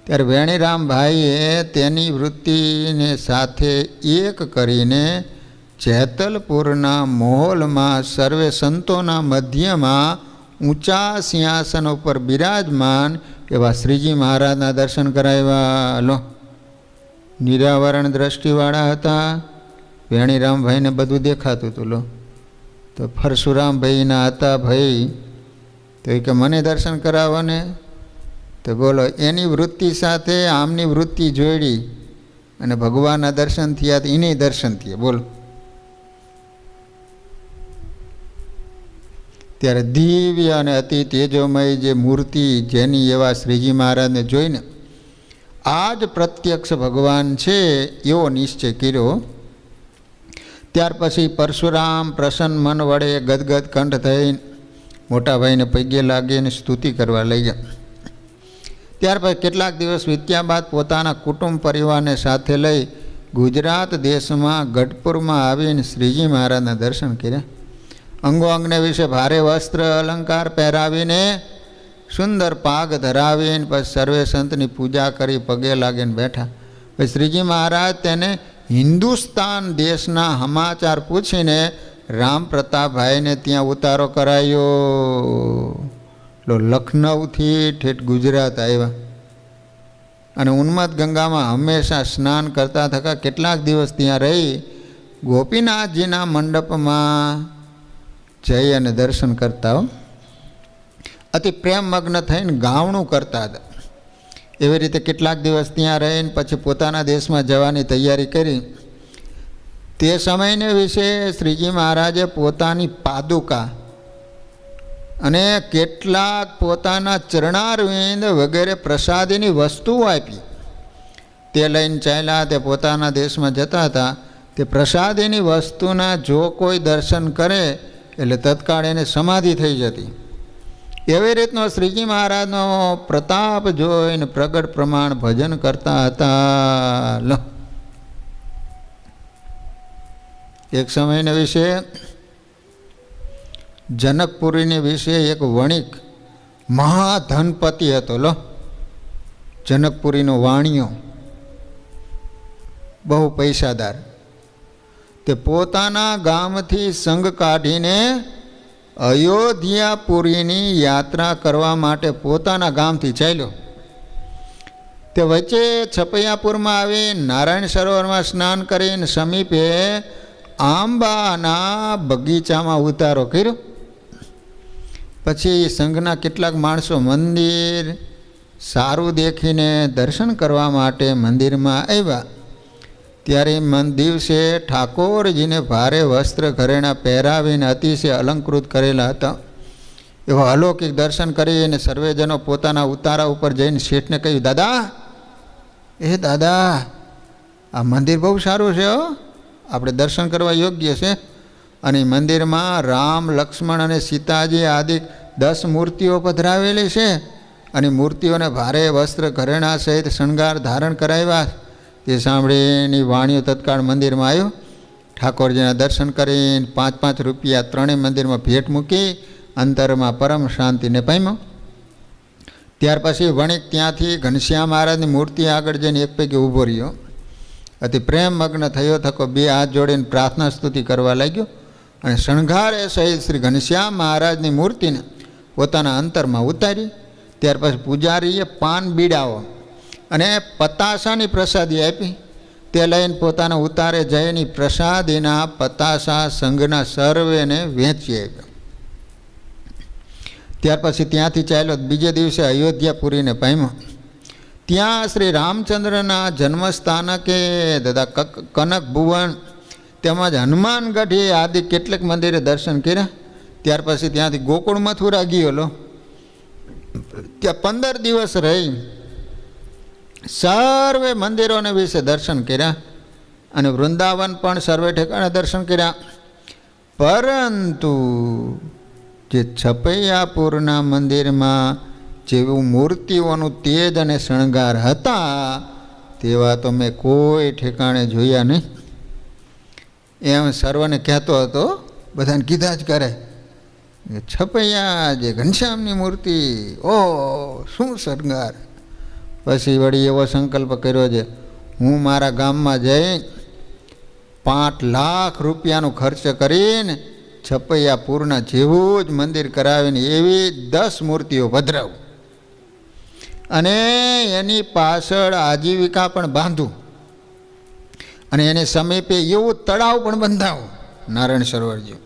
S1: त्यारे वेणीराम भाईए तेनी वृत्ति ने साथे एक करीने जेतलपुरना मोहल में सर्वे संतोना मध्य में ઊંચા સિંહાસન ઉપર બિરાજમાન એવા શ્રીજી મહારાજના દર્શન કરાવ્યા. લો, નિરાવરણ દ્રષ્ટિવાળા હતા. વેણીરામભાઈને બધું દેખાતું હતું. લો, તો પરશુરામભાઈના હતા ભાઈ, તો એ કે મને દર્શન કરાવો ને. તો બોલો, એની વૃત્તિ સાથે આમની વૃત્તિ જોડી અને ભગવાનના દર્શન થયા તો એની દર્શન થયા. બોલો, ત્યારે દિવ્ય અને અતિ તેજોમય જે મૂર્તિ જેની એવા શ્રીજી મહારાજને જોઈને આ જ પ્રત્યક્ષ ભગવાન છે એવો નિશ્ચય કર્યો. ત્યાર પછી પરશુરામ પ્રસન્ન મન વડે ગદગદ કંઠ થઈને મોટા ભાઈને પગે લાગીને સ્તુતિ કરવા લઈ ગયા. ત્યાર પછી કેટલાક દિવસ વીત્યા બાદ પોતાના કુટુંબ પરિવારને સાથે લઈ ગુજરાત દેશમાં ગઢપુરમાં આવીને શ્રીજી મહારાજના દર્શન કર્યા. અંગો અંગને વિશે ભારે વસ્ત્ર અલંકાર પહેરાવીને સુંદર પાગ ધરાવીને પછી સર્વે સંતની પૂજા કરી પગે લાગીને બેઠા. પછી શ્રીજી મહારાજ તેને હિન્દુસ્તાન દેશના સમાચાર પૂછીને રામ પ્રતાપભાઈને ત્યાં ઉતારો કરાયો. લખનૌથી ઠેઠ ગુજરાત આવ્યા અને ઉન્મત્ત ગંગામાં હંમેશા સ્નાન કરતા થકા કેટલાક દિવસ ત્યાં રહી ગોપીનાથજીના મંડપમાં જઈ અને દર્શન કરતા અતિ પ્રેમમગ્ન થઈને ગાવણું કરતા હતા. એવી રીતે કેટલાક દિવસ ત્યાં રહીને પછી પોતાના દેશમાં જવાની તૈયારી કરી. તે સમયને વિશે શ્રીજી મહારાજે પોતાની પાદુકા અને કેટલાક પોતાના ચરણારવિંદ વગેરે પ્રસાદીની વસ્તુઓ આપી. તે લઈને ચાલ્યા. તે પોતાના દેશમાં જતા હતા. તે પ્રસાદીની વસ્તુના જો કોઈ દર્શન કરે એટલે તત્કાળ એને સમાધિ થઈ જતી. એવી રીતનો શ્રીજી મહારાજનો પ્રતાપ જોઈને પ્રગટ પ્રમાણ ભજન કરતા હતા. એક સમયને વિશે જનકપુરીની વિશે એક વણિક મહાધનપતિ હતો. જનકપુરીનો વાણિયો બહુ પૈસાદાર. તે પોતાના ગામથી સંઘ કાઢીને અયોધ્યાપુરીની યાત્રા કરવા માટે પોતાના ગામથી ચાલ્યો. તે વચ્ચે છપૈયાપુરમાં આવી નારાયણ સરોવરમાં સ્નાન કરીને સમીપે આંબાના બગીચામાં ઉતારો કર્યો. પછી સંઘના કેટલાક માણસો મંદિર સારું દેખીને દર્શન કરવા માટે મંદિરમાં આવ્યા. ત્યારે દિવસે ઠાકોરજીને ભારે વસ્ત્ર ઘરેણા પહેરાવીને અતિશય અલંકૃત કરેલા હતા. એવા અલૌકિક દર્શન કરીને સર્વેજનો પોતાના ઉતારા ઉપર જઈને શેઠને કહ્યું, દાદા, એ દાદા, આ મંદિર બહુ સારું છે હો, આપણે દર્શન કરવા યોગ્ય છે. અને મંદિરમાં રામ, લક્ષ્મણ અને સીતાજી આદિ 10 મૂર્તિઓ પધરાવેલી છે. અને મૂર્તિઓને ભારે વસ્ત્ર ઘરેણા સહિત શણગાર ધારણ કરાવ્યા. તે સાંભળીને વાણીઓ તત્કાળ મંદિરમાં આવ્યો. ઠાકોરજીના દર્શન કરીને 5-5 રૂપિયા ત્રણેય મંદિરમાં ભેટ મૂકી અંતરમાં પરમ શાંતિને પામ્યો. ત્યાર પછી વણિક ત્યાંથી ઘનશ્યામ મહારાજની મૂર્તિ આગળ જઈને એક પૈકી ઊભો રહ્યો. અતિ પ્રેમમગ્ન થયો થકો 2 હાથ જોડીને પ્રાર્થના સ્તુતિ કરવા લાગ્યો. અને શણગારે સહિત શ્રી ઘનશ્યામ મહારાજની મૂર્તિને પોતાના અંતરમાં ઉતારી. ત્યાર પછી પૂજારીએ પાન બીડાઓ અને પતાસાની પ્રસાદી આપી. તે લઈને પોતાના ઉતારે જઈને પ્રસાદીના પતાસા સંઘના સર્વેને વહેંચી આપ્યો. ત્યાર પછી ત્યાંથી ચાલ્યો. બીજે દિવસે અયોધ્યાપુરીને પામ્યો. ત્યાં શ્રી રામચંદ્રના જન્મસ્થાનકે તથા કનક ભુવન તેમજ હનુમાનગઢી આદિ કેટલાક મંદિરે દર્શન કર્યા. ત્યાર પછી ત્યાંથી ગોકુળ મથુરા ગયો. ત્યાં 15 દિવસ રહી સર્વે મંદિરોને વિશે દર્શન કર્યા અને વૃંદાવન પણ સર્વે ઠેકાણે દર્શન કર્યા. પરંતુ જે છપૈયાપુરના મંદિરમાં જેવું મૂર્તિઓનું તેજ અને શણગાર હતા તેવા તો મેં કોઈ ઠેકાણે જોયા નહીં. એમ સર્વને કહેતો હતો, બધાને કીધા જ કરે, છપૈયા જે ઘનશ્યામની મૂર્તિ, ઓ શું શણગાર. પછી વળી એવો સંકલ્પ કર્યો છે, હું મારા ગામમાં જઈ 5 લાખ રૂપિયાનો ખર્ચ કરીને છપૈયા પૂરના જેવું જ મંદિર કરાવીને એવી 10 મૂર્તિઓ પધરાવું અને એની પાછળ આજીવિકા પણ બાંધું અને એની સમીપે એવું તળાવ પણ બંધાવું નારાયણ સરોવર જેવું.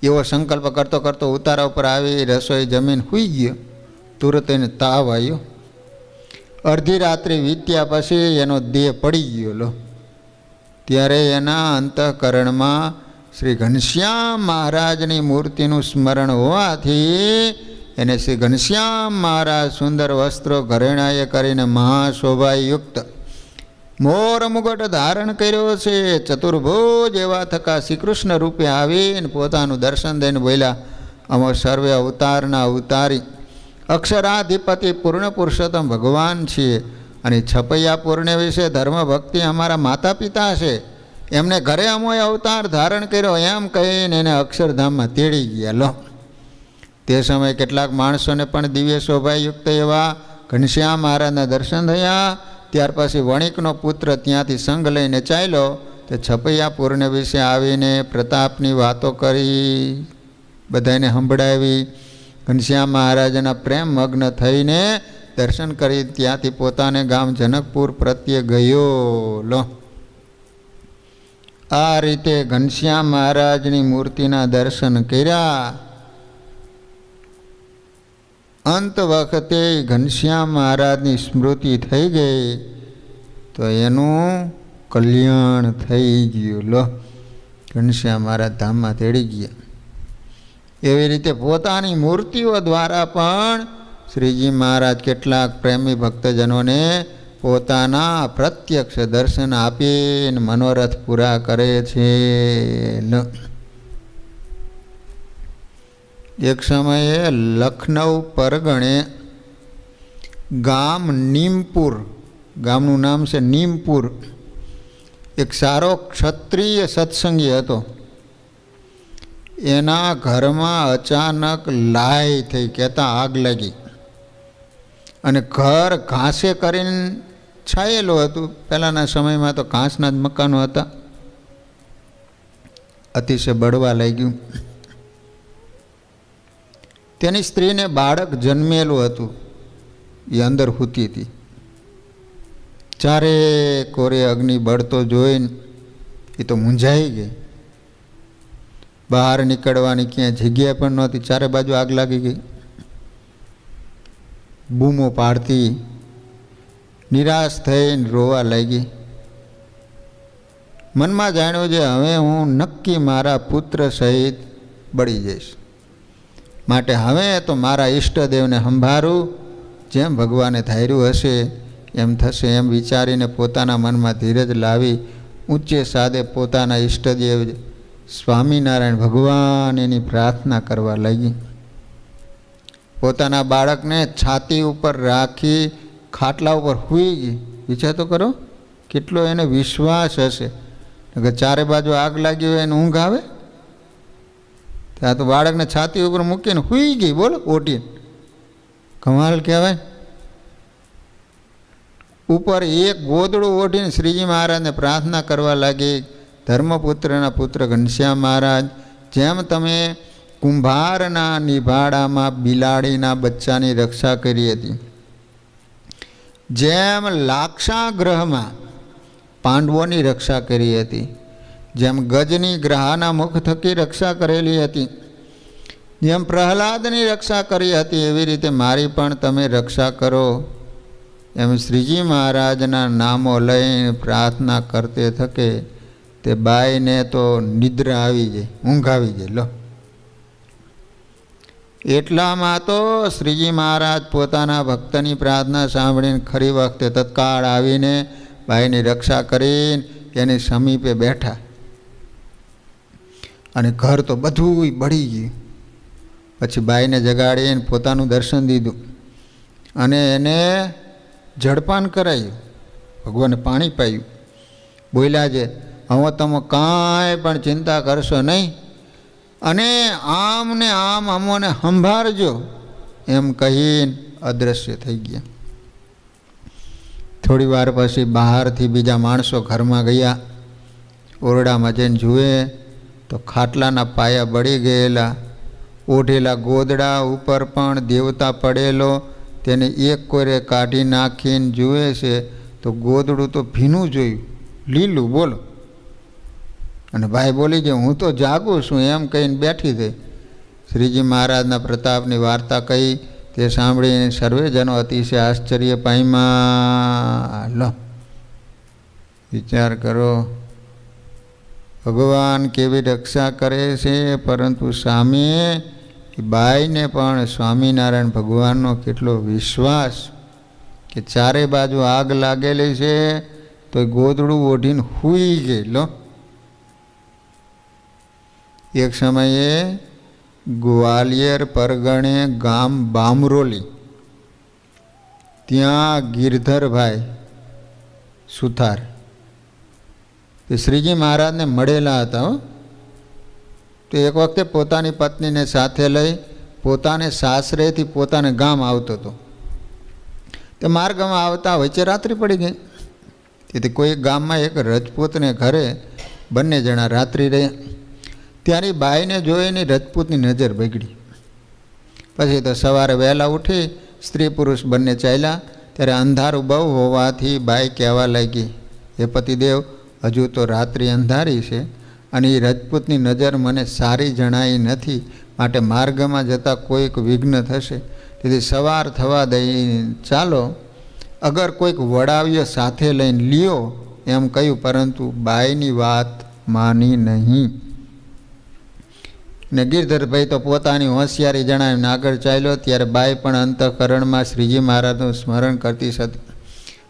S1: એવો સંકલ્પ કરતો કરતો ઉતારા ઉપર આવી રસોઈ જમીન સૂઈ ગયો. તુરત એને તાવ આવ્યો. અડધી રાત્રે વીત્યા પછી એનો દેહ પડી ગયો લો. ત્યારે એના અંતઃકરણમાં શ્રી ઘનશ્યામ મહારાજની મૂર્તિનું સ્મરણ હોવાથી એને શ્રી ઘનશ્યામ મહારાજ સુંદર વસ્ત્રો ઘરેણાએ કરીને મહાશોભાયુક્ત મોર મુગટ ધારણ કર્યો છે. ચતુર્ભુજ એવા થકા શ્રી કૃષ્ણ રૂપે આવીને પોતાનું દર્શન દઈને બોલ્યા, અમો સર્વે અવતારના અવતારી અક્ષરાધિપતિ પૂર્ણ પુરુષોત્તમ ભગવાન છીએ અને છપૈયા પૂર્ણ વિશે ધર્મ ભક્તિ અમારા માતા પિતા છે. એમને ઘરે અમોએ અવતાર ધારણ કર્યો એમ કહીને એને અક્ષરધામમાં તેડી ગયા લો. તે સમયે કેટલાક માણસોને પણ દિવ્ય શોભાયુક્ત એવા ઘનશ્યામ મહારાજના દર્શન થયા. ત્યાર પછી વણિકનો પુત્ર ત્યાંથી સંગ લઈને ચાલ્યો. તે છપૈયા પૂર્ણ વિશે આવીને પ્રતાપની વાતો કરી, બધાને સંભળાવી. ઘનશ્યામ મહારાજના પ્રેમ મગ્ન થઈને દર્શન કરી ત્યાંથી પોતાને ગામ જનકપુર પ્રત્યે ગયો લો. આ રીતે ઘનશ્યામ મહારાજની મૂર્તિના દર્શન કર્યા. અંત વખતે ઘનશ્યામ મહારાજની સ્મૃતિ થઈ ગઈ તો એનું કલ્યાણ થઈ ગયું લો. ઘનશ્યામ મહારાજ ધામમાં તેડી ગયા. એવી રીતે પોતાની મૂર્તિઓ દ્વારા પણ શ્રીજી મહારાજ કેટલાક પ્રેમી ભક્તજનોને પોતાના પ્રત્યક્ષ દર્શન આપીને મનોરથ પૂરા કરે છે. એક સમયે લખનઉ પરગણે ગામ નીમપુર, ગામનું નામ છે નીમપુર, એક સારો ક્ષત્રિય સત્સંગી હતો. એના ઘરમાં અચાનક લાય થઈ, કહેતા આગ લાગી અને ઘર ઘાસે કરીને છાયેલું હતું. પહેલાંના સમયમાં તો ઘાસના જ મકાનો હતા. અતિશય બળવા લાગ્યું. તેની સ્ત્રીને બાળક જન્મેલું હતું, એ અંદર સૂતી હતી. ચારે કોરે અગ્નિ બળતો જોઈને એ તો મૂંઝાઈ ગઈ. બહાર નીકળવાની ક્યાંય જગ્યા પણ નહોતી. ચારે બાજુ આગ લાગી ગઈ. બૂમો પાડતી નિરાશ થઈને રોવા લાગી. મનમાં જાણ્યું છે હવે હું નક્કી મારા પુત્ર સહિત બળી જઈશ, માટે હવે તો મારા ઈષ્ટદેવને સંભાળું, જેમ ભગવાને ધાર્યું હશે એમ થશે એમ વિચારીને પોતાના મનમાં ધીરજ લાવી ઊંચે સાદે પોતાના ઈષ્ટદેવ સ્વામિનારાયણ ભગવાન એની પ્રાર્થના કરવા લાગી. પોતાના બાળકને છાતી ઉપર રાખી ખાટલા ઉપર સૂઈ ગઈ. વિચાર તો કરો કેટલો એને વિશ્વાસ હશે કે ચારે બાજુ આગ લાગી હોય એને ઊંઘ આવે. ત્યાં તો બાળકને છાતી ઉપર મૂકીને સૂઈ ગઈ. બોલો, ઓટીને. કમાલ કહેવાય. ઉપર એક ગોદડું ઓઢીને શ્રીજી મહારાજને પ્રાર્થના કરવા લાગી, ધર્મપુત્રના પુત્ર ઘનશ્યામ મહારાજ, જેમ તમે કુંભારના નિભાડામાં બિલાડીના બચ્ચાની રક્ષા કરી હતી, જેમ લાક્ષાગ્રહમાં પાંડવોની રક્ષા કરી હતી, જેમ ગજની ગ્રહાના મુખ થકી રક્ષા કરેલી હતી, જેમ પ્રહલાદની રક્ષા કરી હતી, એવી રીતે મારી પણ તમે રક્ષા કરો. એમ શ્રીજી મહારાજના નામો લઈને પ્રાર્થના કરતે થકે તે બાઈને તો નિદ્રા આવી જાય, ઊંઘ આવી જાય લો. એટલામાં તો શ્રીજી મહારાજ પોતાના ભક્તની પ્રાર્થના સાંભળીને ખરી વખતે તત્કાળ આવીને બાઈની રક્ષા કરીને એની સમીપે બેઠા. અને ઘર તો બધું બળી ગયું. પછી બાઈને જગાડીને પોતાનું દર્શન દીધું અને એને જળપાન કરાયું, ભગવાને પાણી પાયું. બોલ્યા છે હવે તમે કાંઈ પણ ચિંતા કરશો નહીં અને આમ ને આમ અમોને સંભાળજો એમ કહીને અદૃશ્ય થઈ ગયા. થોડી વાર પછી બહારથી બીજા માણસો ઘરમાં ગયા. ઓરડામાં જઈને જુએ તો ખાટલાના પાયા બળી ગયેલા, ઓઢેલા ગોદડા ઉપર પણ દેવતા પડેલો, તેને એક કોરે કાઢી નાખીને જુએ છે તો ગોદડું તો ભીનું જોયું, લીલું. બોલો. અને ભાઈ બોલી ગયો, હું તો જાગું છું એમ કહીને બેઠી થઈ. શ્રીજી મહારાજના પ્રતાપની વાર્તા કહી તે સાંભળીને સર્વેજનો અતિશય આશ્ચર્ય પામ્યા. લો, વિચાર કરો, ભગવાન કેવી રક્ષા કરે છે, પરંતુ સામે બાઈને પણ સ્વામિનારાયણ ભગવાનનો કેટલો વિશ્વાસ કે ચારે બાજુ આગ લાગેલી છે તો ગોદડું ઓઢીને સૂઈ ગઈ. લો, એક સમયે ગ્વાલિયર પરગણે ગામ બામરોલી, ત્યાં ગિરધરભાઈ સુથાર તે શ્રીજી મહારાજને મળેલા હતા. તો એક વખતે પોતાની પત્નીને સાથે લઈ પોતાને સાસરેથી પોતાને ગામ આવતો હતો. તે માર્ગમાં આવતા વચ્ચે રાત્રિ પડી ગઈ. તેથી કોઈ ગામમાં એક રજપૂતને ઘરે બંને જણા રાત્રિ રહ્યા. ત્યાંની બાઈને જોઈને રજપૂતની નજર બગડી. પછી તો સવારે વહેલા ઉઠી સ્ત્રી પુરુષ બંને ચાલ્યા. ત્યારે અંધારું બહુ હોવાથી બાઈ કહેવા લાગી, હે પતિદેવ, હજુ તો રાત્રિ અંધારી છે અને એ રજપૂતની નજર મને સારી જણાઈ નથી, માટે માર્ગમાં જતાં કોઈક વિઘ્ન થશે, તેથી સવાર થવા દઈ ચાલો, અગર કોઈક વડાવ્યો સાથે લઈને લ્યો એમ કહ્યું. પરંતુ બાઈની વાત માની નહીં. ને ગિરધરભાઈ તો પોતાની હોશિયારી જણાવીને આગળ ચાલ્યો. ત્યારે બાઈ પણ અંતઃકરણમાં શ્રીજી મહારાજનું સ્મરણ કરતી હતી.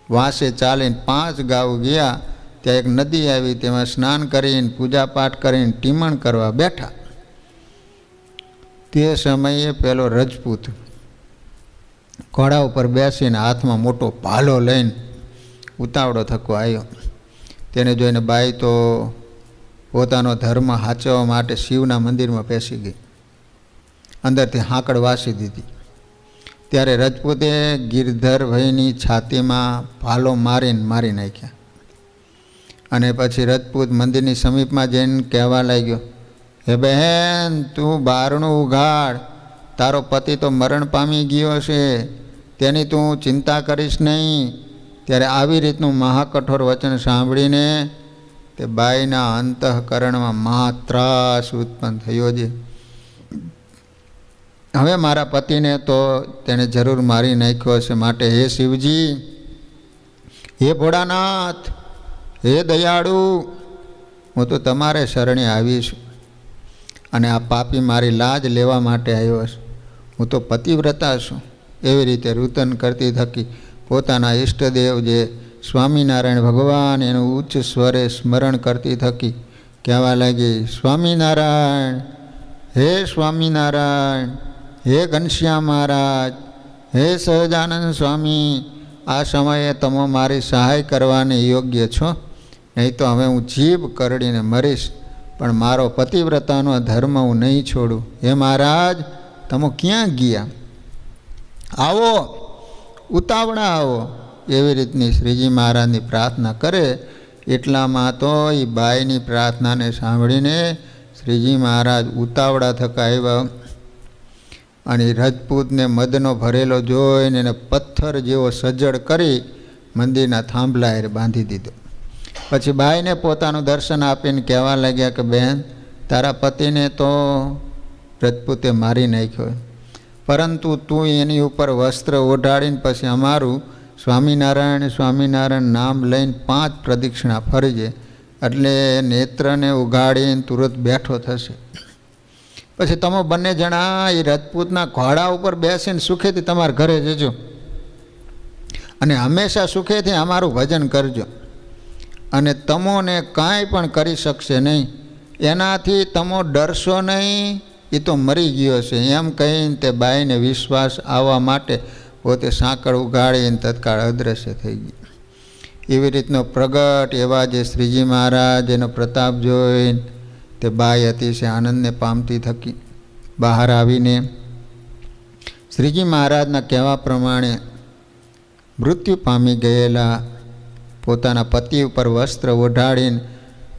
S1: વાંસે ચાલીને 5 ગાંવ ગયા. ત્યાં એક નદી આવી, તેમાં સ્નાન કરીને પૂજાપાઠ કરીને ટીમણ કરવા બેઠા. તે સમયે પેલો રજપૂત ઘોડા ઉપર બેસીને હાથમાં મોટો ભાલો લઈને ઉતાવળો થકો આવ્યો. તેને જોઈને બાઈ તો પોતાનો ધર્મ સાચવવા માટે શિવના મંદિરમાં પેસી ગઈ, અંદરથી હાંકડ વાસી દીધી. ત્યારે રજપૂતે ગિરધરભાઈની છાતીમાં ભાલો મારી નાખ્યા. અને પછી રજપૂત મંદિરની સમીપમાં જઈને કહેવા લાગ્યો, હે બહેન, તું બારણું ઉઘાડ, તારો પતિ તો મરણ પામી ગયો છે, તેની તું ચિંતા કરીશ નહીં. ત્યારે આવી રીતનું મહાકઠોર વચન સાંભળીને તે બાઈના અંતઃકરણમાં મહાત્રાસ ઉત્પન્ન થયો છે. હવે મારા પતિને તો તેને જરૂર મારી નાખ્યો છે, માટે હે શિવજી, હે ભોળાનાથ, હે દયાળુ, હું તો તમારે શરણે આવી છું અને આ પાપી મારી લાજ લેવા માટે આવ્યો છે. હું તો પતિવ્રતા છું. એવી રીતે રૂતન કરતી થકી પોતાના ઈષ્ટદેવ જે સ્વામિનારાયણ ભગવાન એનું ઉચ્ચ સ્વરે સ્મરણ કરતી થકી કહેવા લાગી, સ્વામિનારાયણ, હે સ્વામિનારાયણ, હે ઘનશ્યામ મહારાજ, હે સહજાનંદ સ્વામી, આ સમયે તમે મારી સહાય કરવાને યોગ્ય છો, નહીં તો હવે હું જીભ કરડીને મરીશ, પણ મારો પતિવ્રતાનો ધર્મ હું નહીં છોડું. હે મહારાજ, તમે ક્યાં ગયા? આવો, ઉતાવળા આવો. એવી રીતની શ્રીજી મહારાજની પ્રાર્થના કરે. એટલામાં તો એ બાઈની પ્રાર્થનાને સાંભળીને શ્રીજી મહારાજ ઉતાવળા થકા આવ્યા અને રજપૂતને મદનો ભરેલો જોઈને એને પથ્થર જેવો સજ્જડ કરી મંદિરના થાંભલા બાંધી દીધો. પછી બાઈને પોતાનું દર્શન આપીને કહેવા લાગ્યા કે બહેન, તારા પતિને તો રજપૂતે મારી નાખ્યો, પરંતુ તું એની ઉપર વસ્ત્ર ઓઢાડીને પછી અમારું સ્વામિનારાયણ સ્વામિનારાયણ નામ લઈને 5 પ્રદક્ષિણા ફરજે, એટલે નેત્રને ઉગાડીને તુરત બેઠો થશે. પછી તમે બંને જણા એ રજપૂતના ઘોડા ઉપર બેસીને સુખેથી તમારા ઘરે જજો અને હંમેશા સુખેથી અમારું ભજન કરજો, અને તમોને કાંઈ પણ કરી શકશે નહીં, એનાથી તમો ડરશો નહીં, એ તો મરી ગયો છે. એમ કહીને તે બાઈને વિશ્વાસ આવવા માટે પોતે સાંકળ ઉગાડીને તત્કાળ અદૃશ્ય થઈ ગઈ. એવી રીતનો પ્રગટ એવા જે શ્રીજી મહારાજ એનો પ્રતાપ જોઈને તે બાઈ અતિશય આનંદને પામતી થકી બહાર આવીને શ્રીજી મહારાજના કહેવા પ્રમાણે મૃત્યુ પામી ગયેલા પોતાના પતિ ઉપર વસ્ત્ર ઓઢાડીને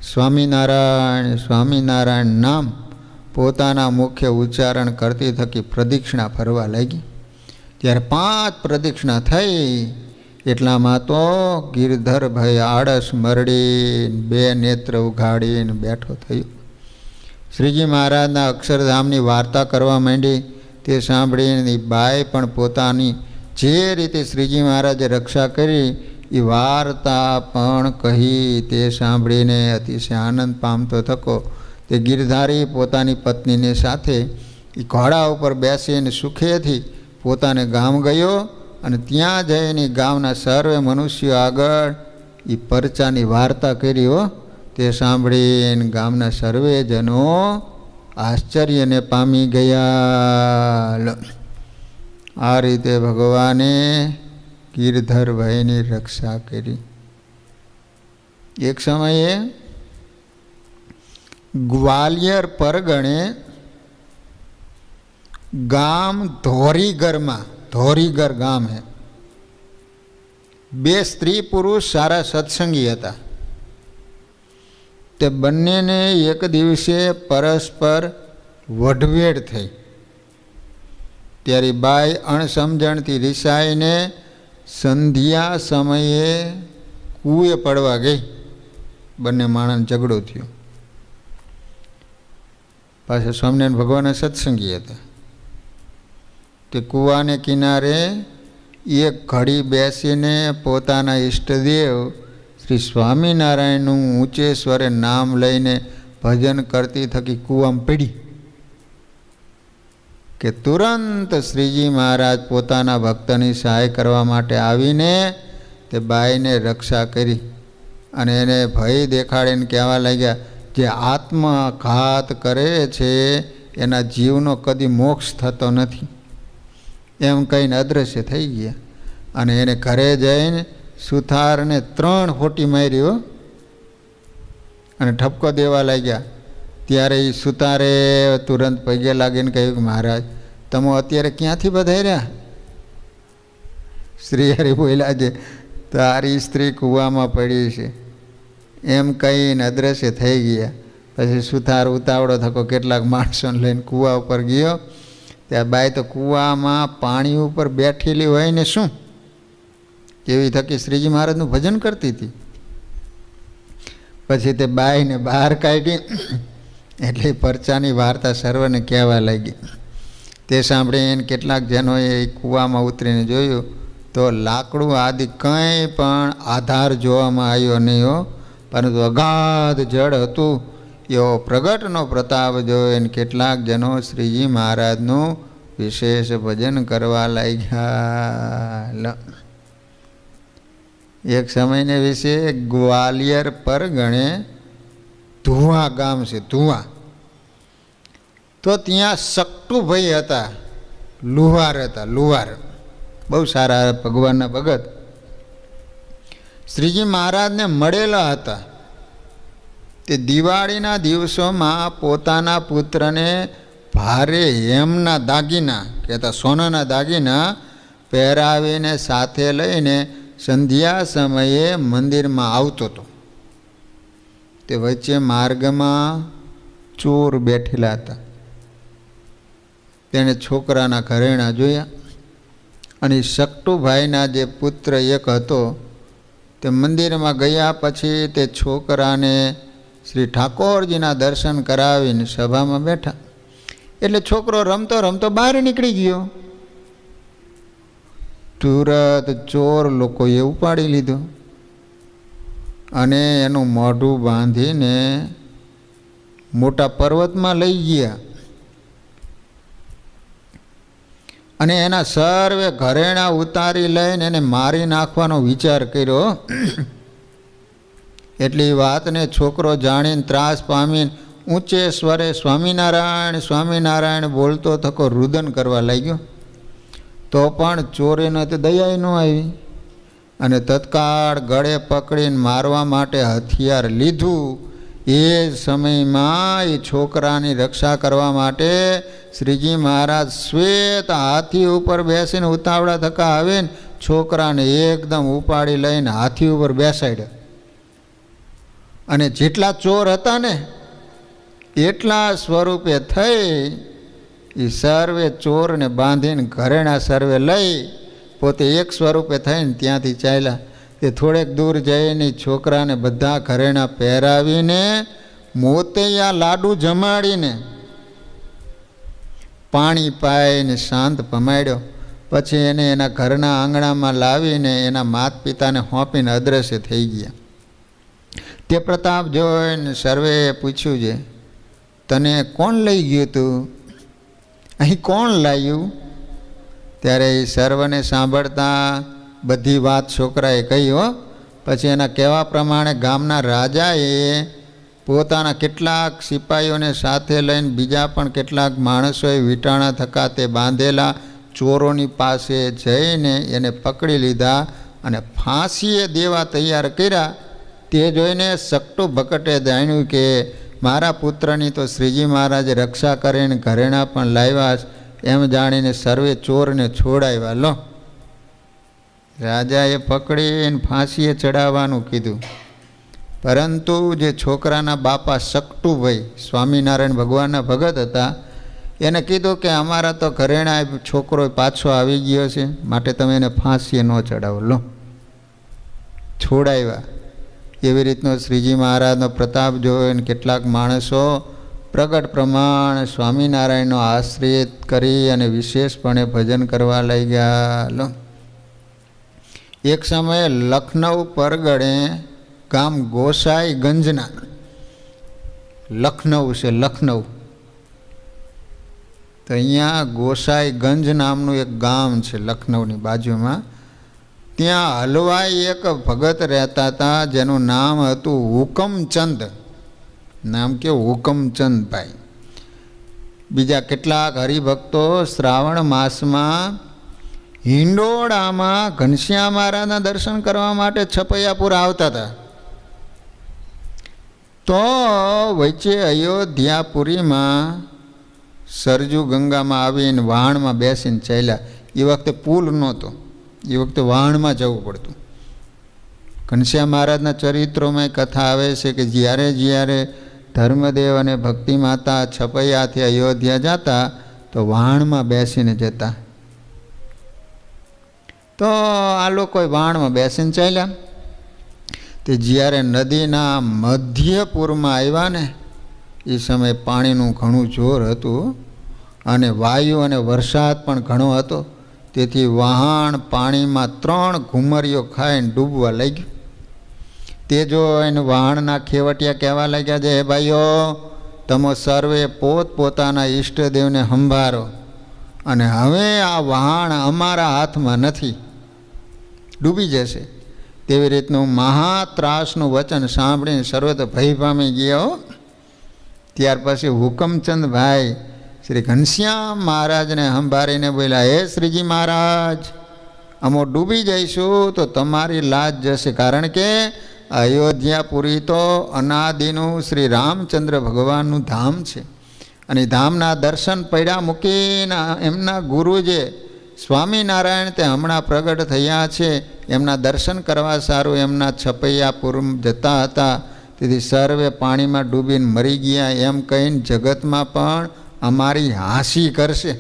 S1: સ્વામિનારાયણ સ્વામિનારાયણ નામ પોતાના મુખ્ય ઉચ્ચારણ કરતી થકી પ્રદક્ષિણા ફરવા લાગી. ત્યારે 5 પ્રદક્ષિણા થઈ એટલામાં તો ગિરધરભાઈ આળસ મરડીને 2 નેત્ર ઉઘાડીને બેઠો થયો. શ્રીજી મહારાજના અક્ષરધામની વાર્તા કરવા માંડી. તે સાંભળીને બાઈ પણ પોતાની જે રીતે શ્રીજી મહારાજે રક્ષા કરી એ વાર્તા પણ કહી. તે સાંભળીને અતિશય આનંદ પામતો થકો તે ગિરધારી પોતાની પત્નીની સાથે એ ઘોડા ઉપર બેસીને સુખેથી પોતાને ગામ ગયો અને ત્યાં જઈને ગામના સર્વે મનુષ્યો આગળ એ પરચાની વાર્તા કરી. હો તે સાંભળીને ગામના સર્વેજનો આશ્ચર્યને પામી ગયા. આ રીતે ભગવાને ગિરધરભાઈની રક્ષા કરી. એક સમયે ગ્વાલિયર પરગણે ગામ ધોરીગરમાં, ધોરીગર ગામ હે, 2 સ્ત્રી પુરુષ સારા સત્સંગી હતા. તે બંનેને એક દિવસે પરસ્પર વઢવેડ થઈ. ત્યારે બાઈ અણસમજણથી રિસાઈને સંધ્યા સમયે કૂએ પડવા ગઈ. બંને માણસને ઝઘડો થયો. પાછા સ્વામિનારાયણ ભગવાન સત્સંગી હતા. તે કૂવાને કિનારે એક ઘડી બેસીને પોતાના ઈષ્ટદેવ શ્રી સ્વામિનારાયણનું ઊંચે સ્વરે નામ લઈને ભજન કરતી થકી કૂવામાં પડી કે તુરંત શ્રીજી મહારાજ પોતાના ભક્તની સહાય કરવા માટે આવીને તે બાઈને રક્ષા કરી અને એને ભય દેખાડીને કહેવા લાગ્યા, જે આત્મઘાત કરે છે એના જીવનો કદી મોક્ષ થતો નથી. એમ કહીને અદૃશ્ય થઈ ગયા અને એને ઘરે જઈને સુથારને 3 હોટી માર્યો અને ઠપકો દેવા લાગ્યા. ત્યારે એ સુતારે તુરંત પગે લાગીને કહ્યું કે મહારાજ તમે અત્યારે ક્યાંથી પધાર્યા? શ્રી હરિ બોલ્યા છે તારી સ્ત્રી કૂવામાં પડી છે. એમ કહીને અદ્રશ્ય થઈ ગયા. પછી સુથાર ઉતાવળો થકો કેટલાક માણસોને લઈને કૂવા ઉપર ગયો. ત્યાં બાઈ તો કૂવામાં પાણી ઉપર બેઠેલી હોય ને શું એવી થકી શ્રીજી મહારાજનું ભજન કરતી હતી. પછી તે બાઈને બહાર કાઢી એટલે પરચાની વાર્તા સર્વને કહેવા લાગી. તે સાંભળીને કેટલાક જનોએ કૂવામાં ઉતરીને જોયું તો લાકડું આદિ કંઈ પણ આધાર જોવામાં આવ્યો નહીં હો, પરંતુ અગાધ જળ હતું. એવો પ્રગટનો પ્રતાપ જોઈને કેટલાક જનો શ્રીજી મહારાજનું વિશેષ ભજન કરવા લાગ્યા. એક સમયને વિશે ગ્વાલિયર પરગણે ધુવા ગામ છે, ધુવા. તો ત્યાં સકટુભાઈ હતા, લુહાર હતા, લુહાર બહુ સારા ભગવાનના ભગત. શ્રીજી મહારાજને મળેલા હતા. તે દિવાળીના દિવસોમાં પોતાના પુત્રને ભારે હેમના દાગીના કહેતા સોનાના દાગીના પહેરાવીને સાથે લઈને સંધ્યા સમયે મંદિરમાં આવતો હતો. તે વચ્ચે માર્ગમાં ચોર બેઠેલા હતા. તેણે છોકરાના ઘરેણા જોયા અને સકટુભાઈના જે પુત્ર એક હતો તે મંદિરમાં ગયા. પછી તે છોકરાને શ્રી ઠાકોરજીના દર્શન કરાવીને સભામાં બેઠા. એટલે છોકરો રમતો રમતો બહાર નીકળી ગયો. તુરત ચોર લોકોએ ઉપાડી લીધો અને એનું મોઢું બાંધીને મોટા પર્વતમાં લઈ ગયા અને એના સર્વે ઘરેણા ઉતારી લઈને એને મારી નાખવાનો વિચાર કર્યો. એટલી વાતને છોકરો જાણીને ત્રાસ પામીને ઊંચે સ્વરે સ્વામિનારાયણ સ્વામિનારાયણ બોલતો થકો રુદન કરવા લાગ્યો. તો પણ ચોરીને તો દયા ન આવી અને તત્કાળ ગળે પકડીને મારવા માટે હથિયાર લીધું. એ સમયમાં એ છોકરાની રક્ષા કરવા માટે શ્રીજી મહારાજ શ્વેત હાથી ઉપર બેસીને ઉતાવળા થકા આવીને છોકરાને એકદમ ઉપાડી લઈને હાથી ઉપર બેસાડ્યો અને જેટલા ચોર હતા ને એટલા સ્વરૂપે થઈ એ સર્વે ચોરને બાંધીને ઘરેણા સર્વે લઈ પોતે એક સ્વરૂપે થઈને ત્યાંથી ચાલ્યા. તે થોડેક દૂર જઈને છોકરાને બધા ઘરેણા પહેરાવીને મોતૈયા લાડુ જમાડીને પાણી પાઈને શાંત ભમાડ્યો. પછી એને એના ઘરના આંગણામાં લાવીને એના માતા પિતાને સોંપીને અદ્રશ્ય થઈ ગયા. તે પ્રતાપ જોઈને સર્વેએ પૂછ્યું છે, તને કોણ લઈ ગયું તું? અહીં કોણ લાવ્યું? ત્યારે એ સર્વને સાંભળતા બધી વાત છોકરાએ કહી હો. પછી એના કહેવા પ્રમાણે ગામના રાજાએ પોતાના કેટલાક સિપાહીઓને સાથે લઈને બીજા પણ કેટલાક માણસોએ વીંટાણા થકા તે બાંધેલા ચોરોની પાસે જઈને એને પકડી લીધા અને ફાંસીએ દેવા તૈયાર કર્યા. તે જોઈને સકટું ભકટે જાણ્યું કે મારા પુત્રની તો શ્રીજી મહારાજે રક્ષા કરીને ઘરેણા પણ લાવ્યા એમ જાણીને સર્વે ચોરને છોડાવ્યા. લો, રાજાએ પકડીને ફાંસીએ ચડાવવાનું કીધું. પરંતુ જે છોકરાના બાપા સકટુભાઈ સ્વામિનારાયણ ભગવાનના ભગત હતા એને કીધું કે અમારા તો ઘરેણા છોકરો પાછો આવી ગયો છે, માટે તમે એને ફાંસીએ ન ચડાવો. લો, છોડાવ્યા. એવી રીતનો શ્રીજી મહારાજનો પ્રતાપ જોઈને કેટલાક માણસો પ્રગટ પ્રમાણ સ્વામિનારાયણનો આશ્રિત કરી અને વિશેષપણે ભજન કરવા લઈ ગયા. લો, એક સમયે લખનઉ પરગણે ગામ ગોસાઈગંજના, લખનઉ છે લખનઉ, તો અહીંયા ગોસાઈગંજ નામનું એક ગામ છે લખનઉની બાજુમાં. ત્યાં હલવાઈ એક ભગત રહેતા હતા જેનું નામ હતું હુકમચંદ. નામ કે હુકમચંદભાઈ. બીજા કેટલાક હરિભક્તો શ્રાવણ માસમાં હિંડોળામાં ઘનશ્યામ મહારાજના દર્શન કરવા માટે છપૈયાપુર આવતા હતા. તો વચ્ચે અયોધ્યાપુરીમાં સરજુ ગંગામાં આવીને વહાણમાં બેસીને ચાલ્યા. એ વખતે પુલ નહોતો, એ વખતે વહાણમાં જવું પડતું. ઘનશ્યામ મહારાજના ચરિત્રોમાં કથા આવે છે કે જ્યારે જ્યારે ધર્મદેવ અને ભક્તિ માતા છપૈયાથી અયોધ્યા જતા તો વહાણમાં બેસીને જતા. તો આ લોકોએ વહાણમાં બેસીને ચાલ્યા. તે જ્યારે નદીના મધ્યપુરમાં આવ્યા ને એ સમયે પાણીનું ઘણું જોર હતું અને વાયુ અને વરસાદ પણ ઘણો હતો. તેથી વહાણ પાણીમાં 3 ઘુમરીઓ ખાઈને ડૂબવા લાગ્યું. તે જોઈને વહાણના ખેવટિયા કહેવા લાગ્યા છે, હે ભાઈઓ, તમે સર્વે પોતપોતાના ઈષ્ટદેવને સંભાળો અને હવે આ વહાણ અમારા હાથમાં નથી, ડૂબી જશે. તેવી રીતનું મહાત્રાસનું વચન સાંભળીને સર્વે તો ભય પામી ગયા. ત્યાર પછી હુકમચંદભાઈ શ્રી ઘનશ્યામ મહારાજને સંભાળીને બોલ્યા, હે શ્રીજી મહારાજ, અમો ડૂબી જઈશું તો તમારી લાજ જશે, કારણ કે અયોધ્યાપુરી તો અનાદિનું શ્રી રામચંદ્ર ભગવાનનું ધામ છે અને ધામના દર્શન પડ્યા મૂકીને એમના ગુરુ જે સ્વામિનારાયણ તે હમણાં પ્રગટ થયા છે એમના દર્શન કરવા સારું એમના છપૈયાપુર જતા હતા. તેથી સર્વે પાણીમાં ડૂબીને મરી ગયા એમ કહીને જગતમાં પણ અમારી હાંસી કરશે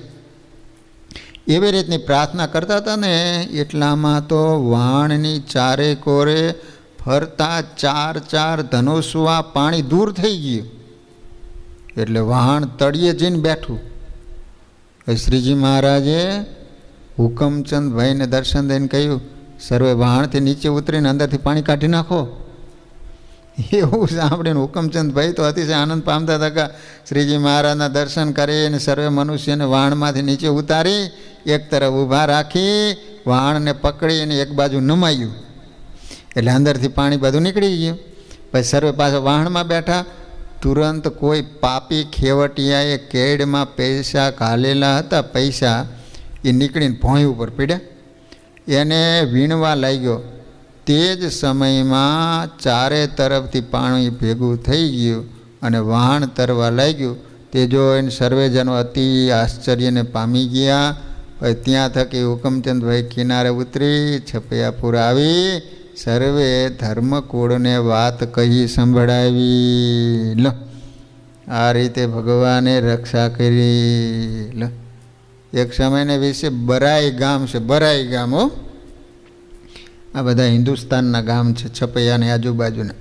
S1: એવી રીતની પ્રાર્થના કરતા હતા ને. એટલામાં તો વહાણની ચારે કોરે ફરતા 4 ધનુષવા પાણી દૂર થઈ ગયું એટલે વહાણ તળિયે જઈને બેઠું. શ્રીજી મહારાજે હુકમચંદભાઈને દર્શન દઈને કહ્યું, સર્વે વહાણથી નીચે ઉતરીને અંદરથી પાણી કાઢી નાખો. એવું સાંભળીને હુકમચંદભાઈ તો અતિશય આનંદ પામતા હતા કે શ્રીજી મહારાજના દર્શન કરીને સર્વે મનુષ્યને વહાણમાંથી નીચે ઉતારી એક તરફ ઊભા રાખી વહાણને પકડીને એક બાજુ નમાયું એટલે અંદરથી પાણી બધું નીકળી ગયું. પછી સર્વે પાછા વહાણમાં બેઠા. તુરંત કોઈ પાપી ખેવટિયાએ કેડમાં પૈસા ઘાલેલા હતા, પૈસા એ નીકળીને ભોંય ઉપર પીડ્યા. એને વીણવા લાગ્યો. તે જ સમયમાં ચારે તરફથી પાણી ભેગું થઈ ગયું અને વહાણ તરવા લાગ્યું. તે જોઈને સર્વેજનો અતિ આશ્ચર્યને પામી ગયા. પછી ત્યાં થકી હુકમચંદભાઈ કિનારે ઉતરી છપૈયાપુર આવી સર્વે ધર્મકુળને વાત કહી સંભળાવી. લો આ રીતે ભગવાને રક્ષા કરી. લો એક સમયને વિશે બરાઈ ગામ છે, બરાઈ ગામ. હો, આ બધા હિન્દુસ્તાનના ગામ છે, છપૈયાની આજુબાજુના.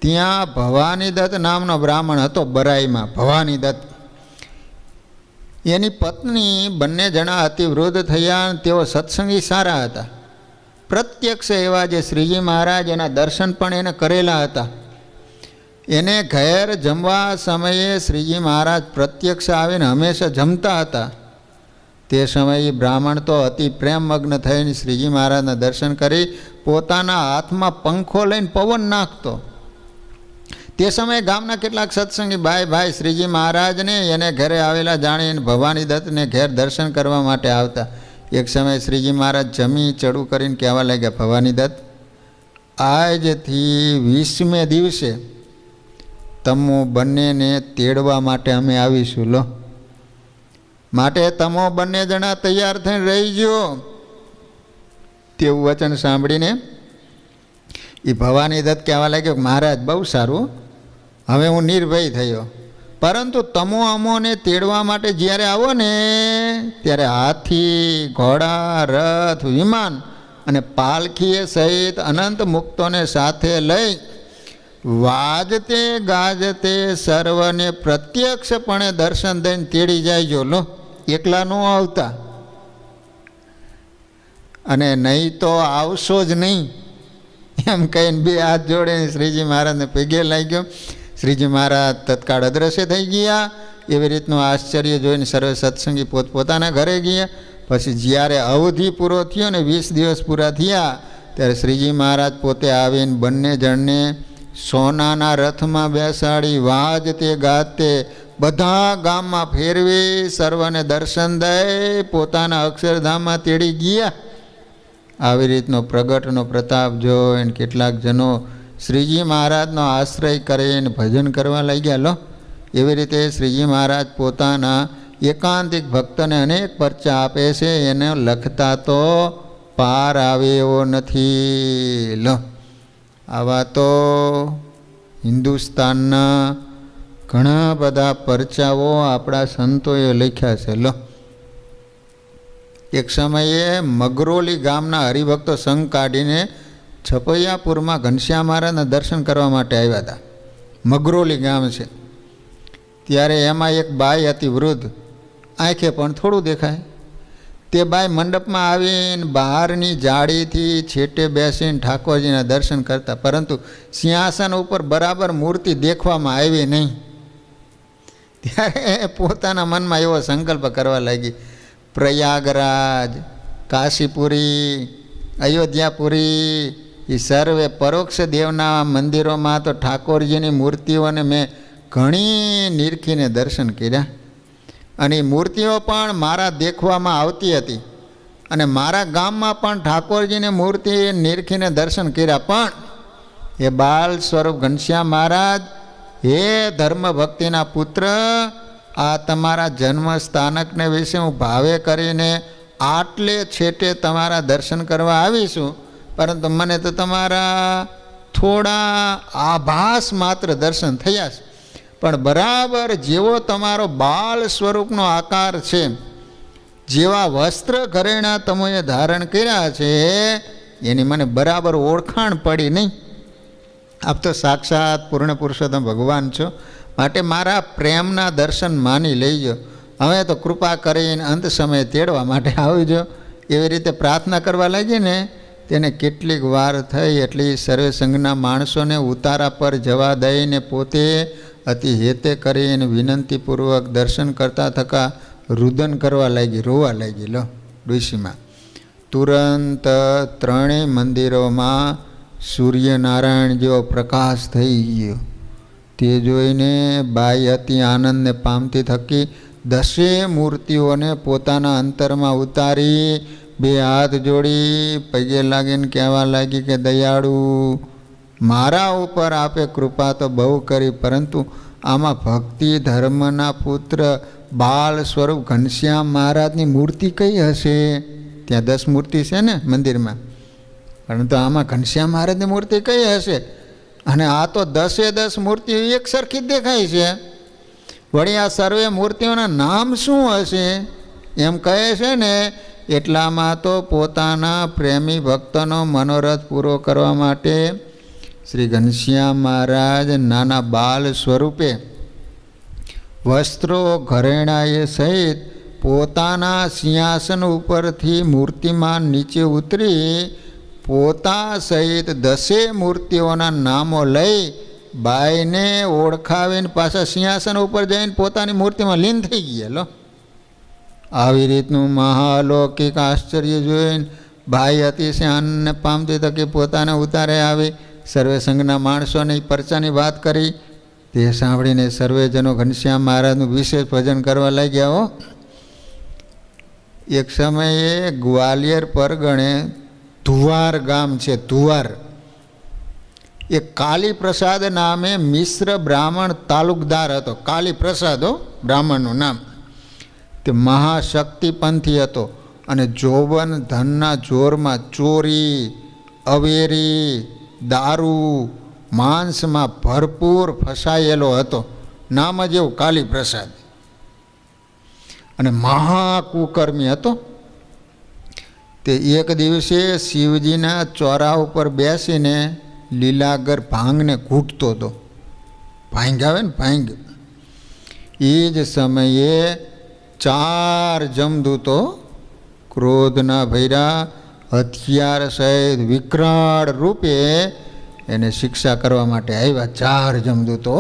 S1: ત્યાં ભવાની દત્ત નામનો બ્રાહ્મણ હતો બરાઈમાં. ભવાની દત્ત એની પત્ની બંને જણા અતિવૃદ્ધ થયા. તેઓ સત્સંગી સારા હતા. પ્રત્યક્ષ એવા જે શ્રીજી મહારાજ એના દર્શન પણ એને કરેલા હતા. એને ઘેર જમવા સમયે શ્રીજી મહારાજ પ્રત્યક્ષ આવીને હંમેશા જમતા હતા. તે સમયે બ્રાહ્મણ તો અતિ પ્રેમમગ્ન થઈને શ્રીજી મહારાજના દર્શન કરી પોતાના હાથમાં પંખો લઈને પવન નાખતો. તે સમયે ગામના કેટલાક સત્સંગી ભાઈ શ્રીજી મહારાજને એને ઘરે આવેલા જાણીને ભવાની દત્તને ઘેર દર્શન કરવા માટે આવતા. એક સમયે શ્રીજી મહારાજ જમી ચડું કરીને કહેવા લાગ્યા, ભવાની દત્ત, આજથી 20મે દિવસે તમો બંનેને તેડવા માટે અમે આવીશું. લો માટે તમો બંને જણા તૈયાર થઈને રહીજો. તેવું વચન સાંભળીને એ ભવાની દત્ત કહેવા લાગ્યો, મહારાજ બહુ સારું, હવે હું નિર્ભય થયો, પરંતુ તમો અમોને તેડવા માટે જ્યારે આવો ને ત્યારે હાથી, ઘોડા, રથ, વિમાન અને પાલખીએ સહિત અનંત મુક્તોને સાથે લઈ વાજતે ગાજતે સર્વને પ્રત્યક્ષપણે દર્શન દઈને તેડી જાયજો. લો એકલા ન આવતા, અને નહીં તો આવશો જ નહીં એમ કહીને 2 હાથ જોડીને શ્રીજી મહારાજને પગે લાગ્યો. શ્રીજી મહારાજ તત્કાળ અદ્રશ્ય થઈ ગયા. એવી રીતનું આશ્ચર્ય જોઈને સર્વે સત્સંગી પોતપોતાના ઘરે ગયા. પછી જ્યારે અવધિ પૂરો થયો ને 20 દિવસ પૂરા થયા ત્યારે શ્રીજી મહારાજ પોતે આવીને બંને જણને સોનાના રથમાં બેસાડી વાજતે ગાતે બધા ગામમાં ફેરવી સર્વને દર્શન દઈ પોતાના અક્ષરધામમાં તેડી ગયા. આવી રીતનો પ્રગટનો પ્રતાપ જોઈને કેટલાક જનો શ્રીજી મહારાજનો આશ્રય કરીને ભજન કરવા લાગ્યા. લો એવી રીતે શ્રીજી મહારાજ પોતાના એકાંતિક ભક્તને અનેક પરચા આપે છે, એને લખતા તો પાર આવે એવો નથી. લો આવા તો હિન્દુસ્તાનના ઘણા બધા પરચાઓ આપણા સંતોએ લખ્યા છે. લો એક સમયે મગરોલી ગામના હરિભક્તો સંઘ કાઢીને છપૈયાપુરમાં ઘનશ્યામ મહારાજના દર્શન કરવા માટે આવ્યા હતા. મગરોલી ગામ છે. ત્યારે એમાં એક બાઈ હતી વૃદ્ધ, આંખે પણ થોડું દેખાય. તે બાઈ મંડપમાં આવીને બહારની જાળીથી છેટે બેસીને ઠાકોરજીના દર્શન કરતા, પરંતુ સિંહાસન ઉપર બરાબર મૂર્તિ દેખવામાં આવી નહીં. ત્યારે પોતાના મનમાં એવો સંકલ્પ કરવા લાગી, પ્રયાગરાજ, કાશીપુરી, અયોધ્યાપુરી એ સર્વે પરોક્ષ દેવના મંદિરોમાં તો ઠાકોરજીની મૂર્તિઓને મેં ઘણી નિરખીને દર્શન કર્યા, અને એ મૂર્તિઓ પણ મારા દેખવામાં આવતી હતી, અને મારા ગામમાં પણ ઠાકોરજીની મૂર્તિ નિરખીને દર્શન કર્યા. પણ એ બાલ સ્વરૂપ ઘનશ્યામ મહારાજ, હે ધર્મ ભક્તિના પુત્ર, આ તમારા જન્મ સ્થાનકને વિશે હું ભાવે કરીને આટલે છેટે તમારા દર્શન કરવા આવીશું, પરંતુ મને તો તમારા થોડા આભાસ માત્ર દર્શન થયા છે. પણ બરાબર જેવો તમારો બાલ સ્વરૂપનો આકાર છે, જેવા વસ્ત્ર ઘરેણા તમે ધારણ કર્યા છે, એની મને બરાબર ઓળખાણ પડી નહીં. આપ તો સાક્ષાત પૂર્ણ પુરુષોત્તમ ભગવાન છો, માટે મારા પ્રેમના દર્શન માની લઈજો. હવે તો કૃપા કરીને અંત સમયે તેડવા માટે આવજો. એવી રીતે પ્રાર્થના કરવા લાગીને તેને કેટલીક વાર થઈ એટલી સર્વે સંઘના માણસોને ઉતારા પર જવા દઈને પોતે અતિ હેતે કરીને વિનંતીપૂર્વક દર્શન કરતા થકા રુદન કરવા લાગી, રોવા લાગી. લો ડોશીમાં તુરંત 3 મંદિરોમાં સૂર્યનારાયણ જેવો પ્રકાશ થઈ ગયો. તે જોઈને બાઈ અતિ આનંદને પામતી થકી 10 મૂર્તિઓને પોતાના અંતરમાં ઉતારી 2 હાથ જોડી પગે લાગીને કહેવા લાગી કે દયાળુ, મારા ઉપર આપે કૃપા તો બહુ કરી, પરંતુ આમાં ભક્તિ ધર્મના પુત્ર બાલ સ્વરૂપ ઘનશ્યામ મહારાજની મૂર્તિ કઈ હશે? ત્યાં 10 મૂર્તિ છે ને મંદિરમાં. પરંતુ આમાં ઘનશ્યામ મહારાજની મૂર્તિ કઈ હશે? અને આ તો 10 મૂર્તિઓ એક સરખી જ દેખાય છે. વળી આ સર્વે મૂર્તિઓના નામ શું હશે એમ કહે છે ને, એટલામાં તો પોતાના પ્રેમી ભક્તનો મનોરથ પૂરો કરવા માટે શ્રી ઘનશ્યામ મહારાજ નાના બાલ સ્વરૂપે વસ્ત્રો ઘરેણાએ સહિત પોતાના સિંહાસન ઉપરથી મૂર્તિમાન નીચે ઉતરી પોતા સહિત 10 મૂર્તિઓના નામો લઈ બાઈને ઓળખાવીને પાછા સિંહાસન ઉપર જઈને પોતાની મૂર્તિમાં લીન થઈ ગયા. લો, આવી રીતનું મહાલૌકિક આશ્ચર્ય જોઈને ભાઈ અતિશય આનંદ પામતી તકે પોતાને ઉતારે આવી સર્વે સંઘના માણસોની પરચાની વાત કરી. તે સાંભળીને સર્વેજનો ઘનશ્યામ મહારાજનું વિશેષ ભજન કરવા લાગ્યા. હો, એક સમયે ગ્વાલિયર પરગણે ધુવાર ગામ છે. ધુવાર એક કાલી પ્રસાદ નામે મિશ્ર બ્રાહ્મણ તાલુકદાર હતો. કાલી પ્રસાદ બ્રાહ્મણનું નામ. તે મહાશક્તિપંથી હતો અને જોબન ધનના જોરમાં ચોરી, અવેરી, દારૂ, માંસમાં ભરપૂર ફસાયેલો હતો. નામ જ એવું, કાલી પ્રસાદ. અને મહાકુકર્મી હતો. તે એક દિવસે શિવજીના ચોરા ઉપર બેસીને લીલાગર ભાંગને ઘૂંટતો હતો. ભાંગ આવે ને, ભાંગ. એ જ સમયે 4 જમદૂતો ક્રોધના ભૈરા હથિયાર સહિત વિકરાળ રૂપે એને શિક્ષા કરવા માટે આવ્યા. 4 જમદૂતો,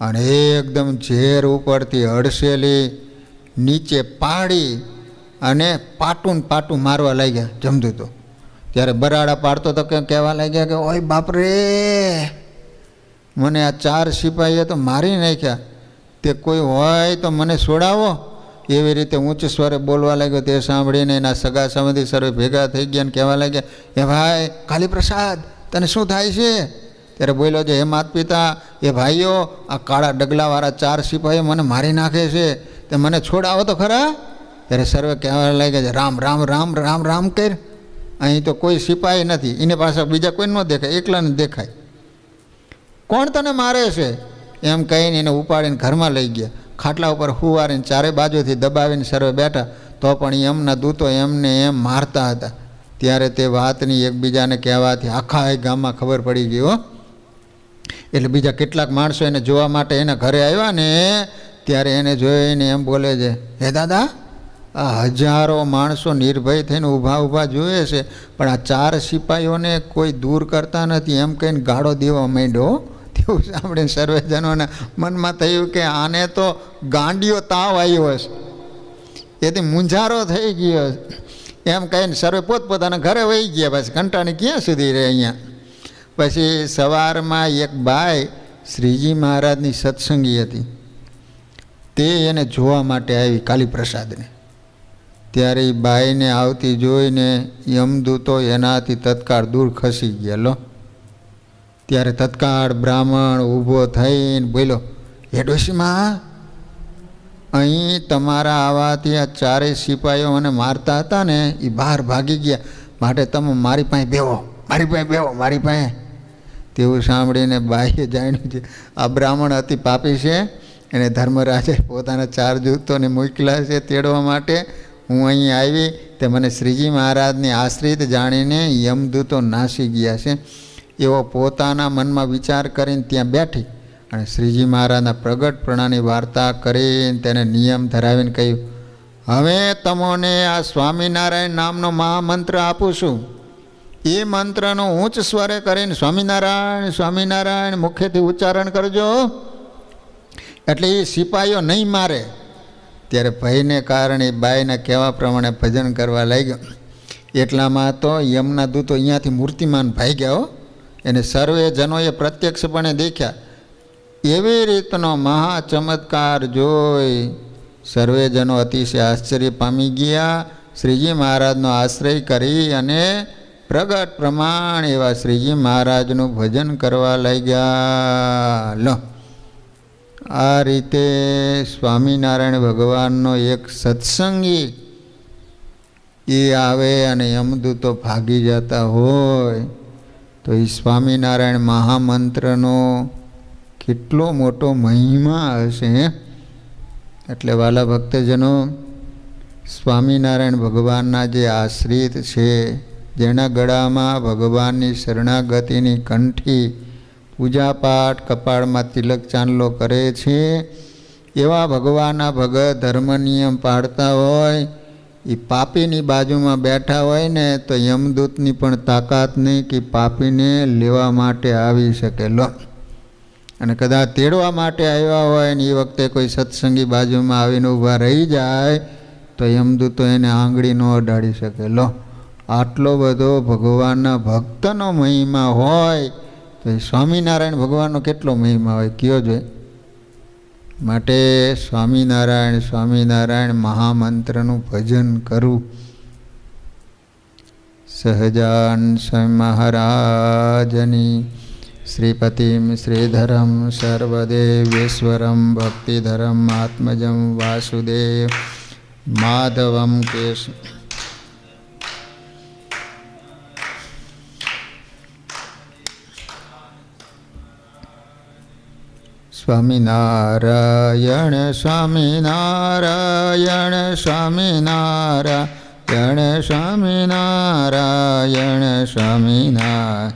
S1: અને એકદમ ઝેર ઉપરથી હડસેલી નીચે પાડી અને પાટું મારવા લાગ્યા જમદૂતો. ત્યારે બરાડા પાડતો તો કહેવા લાગ્યા કે ઓય બાપરે, મને આ 4 સિપાહીએ તો મારી નાખ્યા, તે કોઈ હોય તો મને છોડાવો. એવી રીતે ઊંચ સ્વરે બોલવા લાગ્યો. તે સાંભળીને એના સગા સંબંધી સર્વે ભેગા થઈ ગયા અને કહેવા લાગ્યા, એ ભાઈ કાલી પ્રસાદ, તને શું થાય છે? ત્યારે બોલ્યો છે, હે માત પિતા, એ ભાઈઓ, આ કાળા ડગલાવાળા 4 સિપાહીઓ મને મારી નાખે છે, તે મને છોડાવો તો ખરા. ત્યારે સર્વે કહેવા લાગ્યા છે, રામ રામ રામ રામ રામ કર, અહીં તો કોઈ સિપાહી નથી. એને પાછા બીજા કોઈ ન દેખાય, એકલાને દેખાય. કોણ તને મારે છે એમ કહીને એને ઉપાડીને ઘરમાં લઈ ગયા. ખાટલા ઉપર હુવારીને 4 બાજુથી દબાવીને સર્વે બેઠા. તો પણ એમના દૂતો એમને એમ મારતા હતા. ત્યારે તે વાતની એકબીજાને કહેવાથી આખા ગામમાં ખબર પડી ગઈ. હો, એટલે બીજા કેટલાક માણસો એને જોવા માટે એના ઘરે આવ્યા ને, ત્યારે એને જોઈને એમ બોલે છે, હે દાદા, આ હજારો માણસો નિર્ભય થઈને ઊભા જોઈએ છે, પણ આ 4 સિપાહીઓને કોઈ દૂર કરતા નથી, એમ કહીને ગાળો દેવા માંડ્યો. તેવું સાંભળીને સર્વેજનોના મનમાં થયું કે આને તો ગાંડીઓ તાવ આવ્યો હશે, એથી મૂંઝારો થઈ ગયો એમ કહીને સર્વે પોતપોતાના ઘરે વહી ગયા. પછી કંટાળી ક્યાં સુધી રહે અહીંયા. પછી સવારમાં એક બાઈ શ્રીજી મહારાજની સત્સંગી હતી, તે એને જોવા માટે આવી કાલી પ્રસાદને. ત્યારે એ બાઈને આવતી જોઈને યમદૂતો એનાથી તત્કાળ દૂર ખસી ગયા. લો, ત્યારે તત્કાળ બ્રાહ્મણ ઊભો થઈને બોલ્યો, હે ડોશીમાં, અહીં તમારા આવવાથી આ 4 સિપાહીઓ મને મારતા હતા ને, એ બહાર ભાગી ગયા, માટે તમે મારી પાસે બેહો, મારી પાસે. તેવું સાંભળીને બાઈએ જાણ્યું છે આ બ્રાહ્મણ અતિ પાપી છે, એને ધર્મરાજે પોતાના 4 દૂતોને મોકલ્યા છે તેડવા માટે. હું અહીં આવી તે મને શ્રીજી મહારાજની આશ્રિત જાણીને યમદૂતો નાસી ગયા છે, એવો પોતાના મનમાં વિચાર કરીને ત્યાં બેઠી અને શ્રીજી મહારાજના પ્રગટ પ્રણાની વાર્તા કરીને તેને નિયમ ધરાવીને કહ્યું, હવે તમોને આ સ્વામિનારાયણ નામનો મહામંત્ર આપું છું. એ મંત્રનો ઊંચ સ્વરે કરીને સ્વામિનારાયણ સ્વામિનારાયણ મુખેથી ઉચ્ચારણ કરજો, એટલે એ સિપાહીઓ નહીં મારે. ત્યારે ભયને કારણે બાઈના કહેવા પ્રમાણે ભજન કરવા લાગ્યો. એટલામાં તો યમના દૂતો અહીંયાથી મૂર્તિમાન ભાગ્યા. હો, એને સર્વે જનોએ પ્રત્યક્ષપણે દેખ્યા. એવી રીતનો મહા ચમત્કાર જોઈ સર્વેજનો અતિશય આશ્ચર્ય પામી ગયા. શ્રીજી મહારાજનો આશ્રય કરી અને પ્રગટ પ્રમાણ એવા શ્રીજી મહારાજનું ભજન કરવા લાગ્યા. લો, આ રીતે સ્વામિનારાયણ ભગવાનનો એક સત્સંગી એ આવે અને યમદૂતો ભાગી જતા હોય તો એ સ્વામિનારાયણ મહામંત્રનો કેટલો મોટો મહિમા હશે. એટલે વાલા ભક્તજનો, સ્વામિનારાયણ ભગવાનના જે આશ્રિત છે, જેના ગળામાં ભગવાનની શરણાગતિની કંઠી, પૂજાપાઠ, કપાળમાં તિલક ચાંદલો કરે છે, એવા ભગવાનના ભગત ધર્મ નિયમ પાળતા હોય, એ પાપીની બાજુમાં બેઠા હોય ને તો યમદૂતની પણ તાકાત નહીં કે પાપીને લેવા માટે આવી શકે. લો, અને કદાચ તેડવા માટે આવ્યા હોય ને એ વખતે કોઈ સત્સંગી બાજુમાં આવીને ઊભા રહી જાય તો યમદૂતો એને આંગળી ન અડાડી શકે. લો, આટલો બધો ભગવાનના ભક્તનો મહિમા હોય તો એ સ્વામિનારાયણ ભગવાનનો કેટલો મહિમા હોય કયો જોઈએ. માટે સ્વામિનારાયણ સ્વામિનારાયણ મહામંત્રનું ભજન કરવું. સહજાન સ્વામી મહારાજની શ્રીપતિમ શ્રીધરમ સર્વદેવેશ્વરમ ભક્તિધરમ આત્મજમ વાસુદેવ માધવમ કેશ. સ્વામિનારાયણ સ્વામિનારાયણ સ્વામિનારાયણ સ્વામિનારાયણ સ્વામિનારાયણ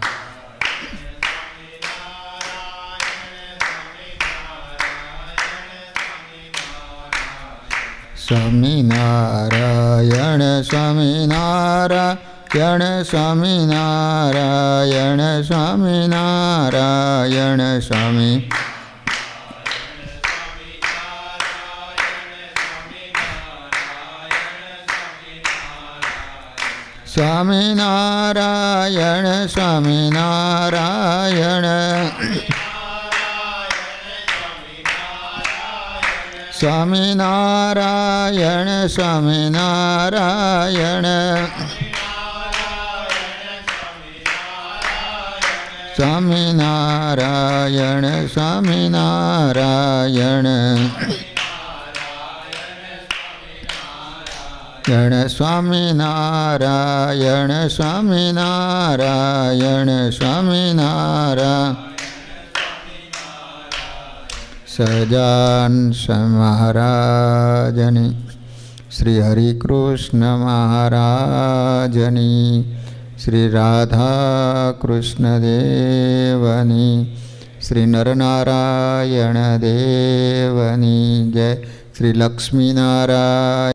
S1: સ્વામિનારાયણ સ્વામિનારાયણ સ્વામિનારાયણ સ્વામિનારાયણ સ્વામી સ્વામિનારાયણ સ્વામિનારાયણ સ્વામિનારાયણ સ્વામિનારાયણ સ્વામિનારાયણ સ્વામિનારાયણ સ્વામિનારાયણ સ્વામિનારાયણ સ્વામિનારાયણ. સહજાન સ્વામી મહારાજની, શ્રી હરિકૃષ્ણ મહારાજની, શ્રી રાધા કૃષ્ણ દેવની, શ્રી નરનારાયણ દેવની જય. શ્રી લક્ષ્મીનારાયણ